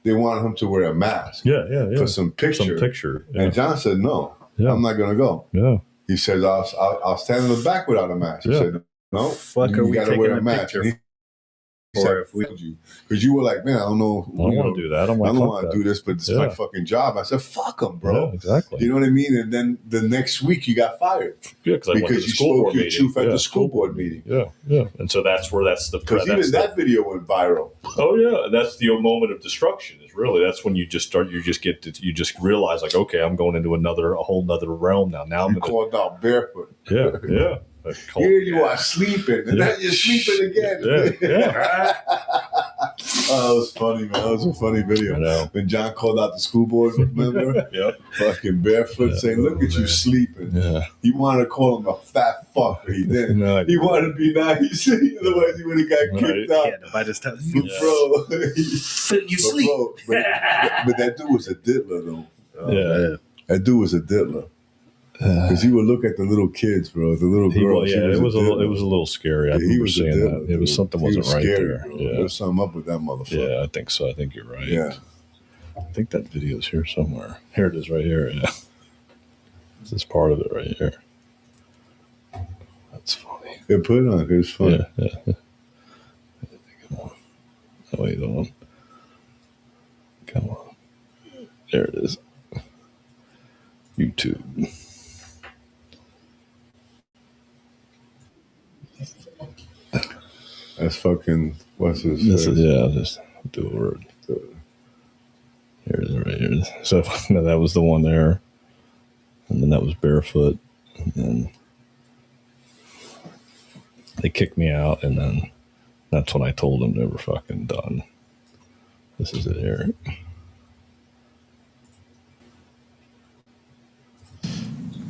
they wanted him to wear a mask. For some picture. Yeah. And John said, no, I'm not going to go. Yeah. He said, I'll stand in the back without a mask. He said, no, you got to wear a mask. Or if we you, because you were like, man, I don't know. I don't want to do that. I don't want to do this, but it's my fucking job. I said, fuck them, bro. Yeah, exactly. You know what I mean? And then the next week you got fired. Yeah, because you spoke your truth at the school board meeting. Yeah. And so that's the because even that video went viral. Oh yeah, that's the moment of destruction. Is really that's when you just realize like, okay, I'm going into a whole nother realm now. Now I'm called out barefoot. Yeah. Here you are sleeping, and then you're sleeping again. Yeah. Oh, it was funny, man. That was a funny video. I know. When John called out the school board member, fucking barefoot, saying, "Look at you sleeping." Yeah. He wanted to call him a fat fuck, but he didn't. No, he wanted to be nice. Otherwise, he would have got kicked out. Yeah, by this time, Bro, you sleep. But that dude was a diddler, though. Yeah. That dude was a diddler. Because he would look at the little kids, bro. The little girl. It was a little scary. I remember saying that. It was something wasn't right scary, there. Bro. Yeah. There was something up with that motherfucker. Yeah, I think so. I think you're right. Yeah. I think that video is here somewhere. Here it is, right here. Yeah. This is part of it right here. That's funny. Yeah, put it on. It was funny. Yeah. Come on. Oh, wait, hold on. Come on. There it is. YouTube. That's fucking, what's this? I'll just do a word. Here it is, right here. So that was the one there. And then that was barefoot. And then they kicked me out. And then that's when I told them they were fucking done. This is it here.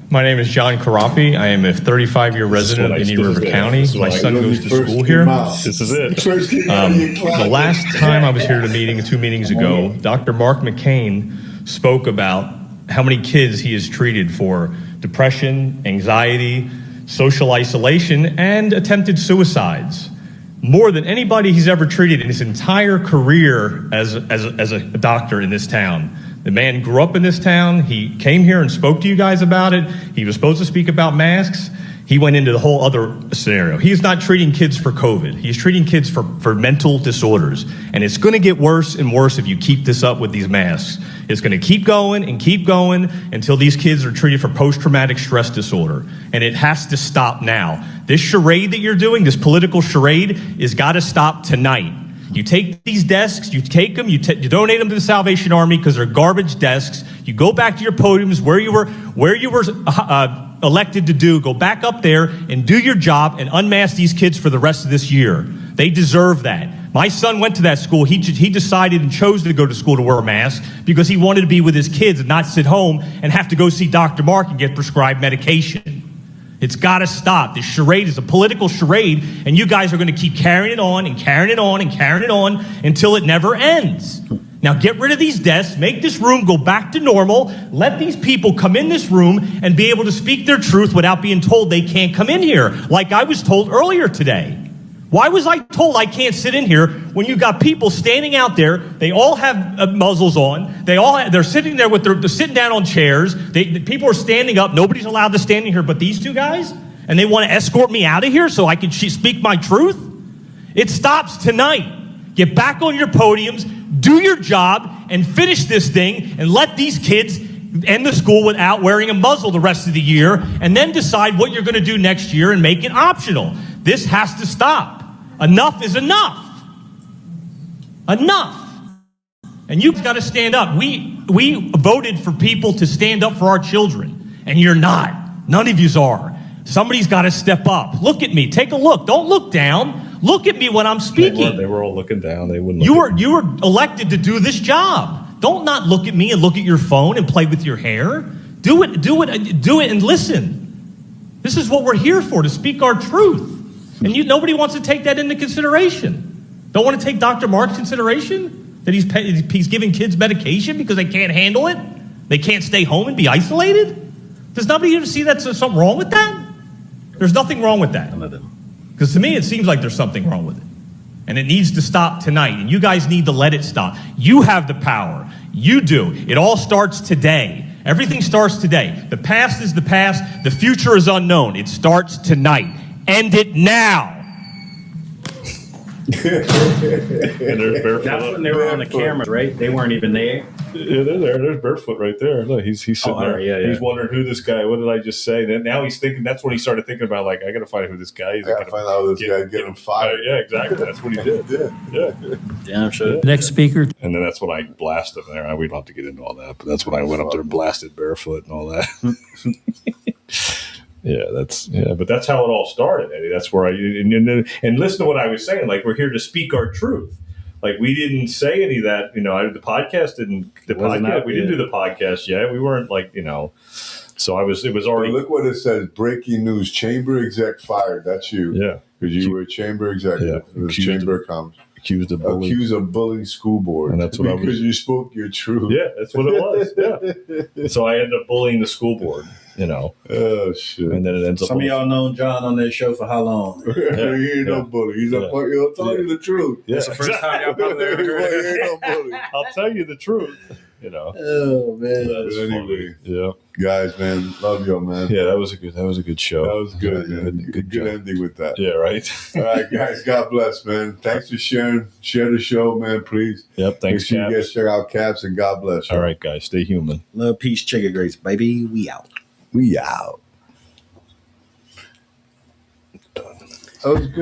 My name is John Karapi. I am a 35-year resident of Indian River County. My son goes to school here. This is it. The last time I was here at a meeting, 2 meetings ago, Dr. Mark McCain spoke about how many kids he has treated for depression, anxiety, social isolation, and attempted suicides. More than anybody he's ever treated in his entire career as a doctor in this town. The man grew up in this town. He came here and spoke to you guys about it. He was supposed to speak about masks. He went into the whole other scenario. He's not treating kids for COVID. He's treating kids for mental disorders. And it's going to get worse and worse if you keep this up with these masks. It's going to keep going until these kids are treated for post-traumatic stress disorder. And it has to stop now. This charade that you're doing, this political charade, has got to stop tonight. You take these desks, you take them, you donate them to the Salvation Army because they're garbage desks. You go back to your podiums where you were elected to do. Go back up there and do your job and unmask these kids for the rest of this year. They deserve that. My son went to that school. He decided and chose to go to school to wear a mask because he wanted to be with his kids and not sit home and have to go see Dr. Mark and get prescribed medication. It's got to stop. This charade is a political charade, and you guys are going to keep carrying it on and carrying it on and carrying it on until it never ends. Now get rid of these desks, make this room go back to normal, let these people come in this room and be able to speak their truth without being told they can't come in here, like I was told earlier today. Why was I told I can't sit in here when you got people standing out there? They all have muzzles on. They're sitting there they're sitting down on chairs. The people are standing up. Nobody's allowed to stand in here but these two guys, and they want to escort me out of here so I can speak my truth. It stops tonight. Get back on your podiums, do your job, and finish this thing, and let these kids end the school without wearing a muzzle the rest of the year, and then decide what you're going to do next year and make it optional. This has to stop. Enough is enough. Enough. And you've got to stand up. We voted for people to stand up for our children, and you're not. None of yous are. Somebody's got to step up. Look at me. Take a look. Don't look down. Look at me when I'm speaking. They were all looking down. They wouldn't. You were elected to do this job. Don't not look at me and look at your phone and play with your hair. Do it, and listen. This is what we're here for, to speak our truth. And nobody wants to take that into consideration. Don't want to take Dr. Mark's consideration? That he's giving kids medication because they can't handle it? They can't stay home and be isolated? Does nobody ever see that there's something wrong with that? There's nothing wrong with that. Because to me, it seems like there's something wrong with it. And it needs to stop tonight. And you guys need to let it stop. You have the power. You do. It all starts today. Everything starts today. The past is the past. The future is unknown. It starts tonight. End it now. And there's Barefoot. That's when they were on the cameras, right? They weren't even there. Yeah, they're there. There's Barefoot right there. Look, he's sitting there. Yeah. He's wondering who this guy. What did I just say? And now he's thinking. That's when he started thinking about, like, I got to find out who this guy is. I got to find out who this guy is. Get him fired. Yeah, exactly. That's what he did. Yeah. Damn sure. Next speaker. And then that's when I blasted him there. We don't have to get into all that, but that's when I went up there and blasted Barefoot and all that. But that's how it all started, Eddie. That's where and listen to what I was saying. Like, we're here to speak our truth. Like, we didn't say any of that. The podcast didn't. We didn't do the podcast yet. We weren't like. So it was already. But look what it says: breaking news: chamber exec fired. That's you. Yeah, because you were a chamber executive. Yeah. It was chamber comments. Accused of bullying school board. And that's what because you spoke your truth. Yeah, that's what it was. Yeah. So I ended up bullying the school board. Oh shit! And then it ends up. Some of y'all known John on this show for how long? He ain't no bully. He's a fuck. He'll tell you the truth. Yeah, it's the first time y'all come there. He ain't no bully. I'll tell you the truth. Oh man. But anyway, yeah, guys, man, love y'all, man. Yeah, that was a good show. That was good, man. Good ending with that. Yeah, right. All right, guys. God bless, man. Thanks for sharing. Share the show, man. Please. Yep. Thanks. Make sure you guys check out Caps, and God bless you. All right, guys. Stay human. Love, peace, chicken grace, baby. We out. We out. That was good.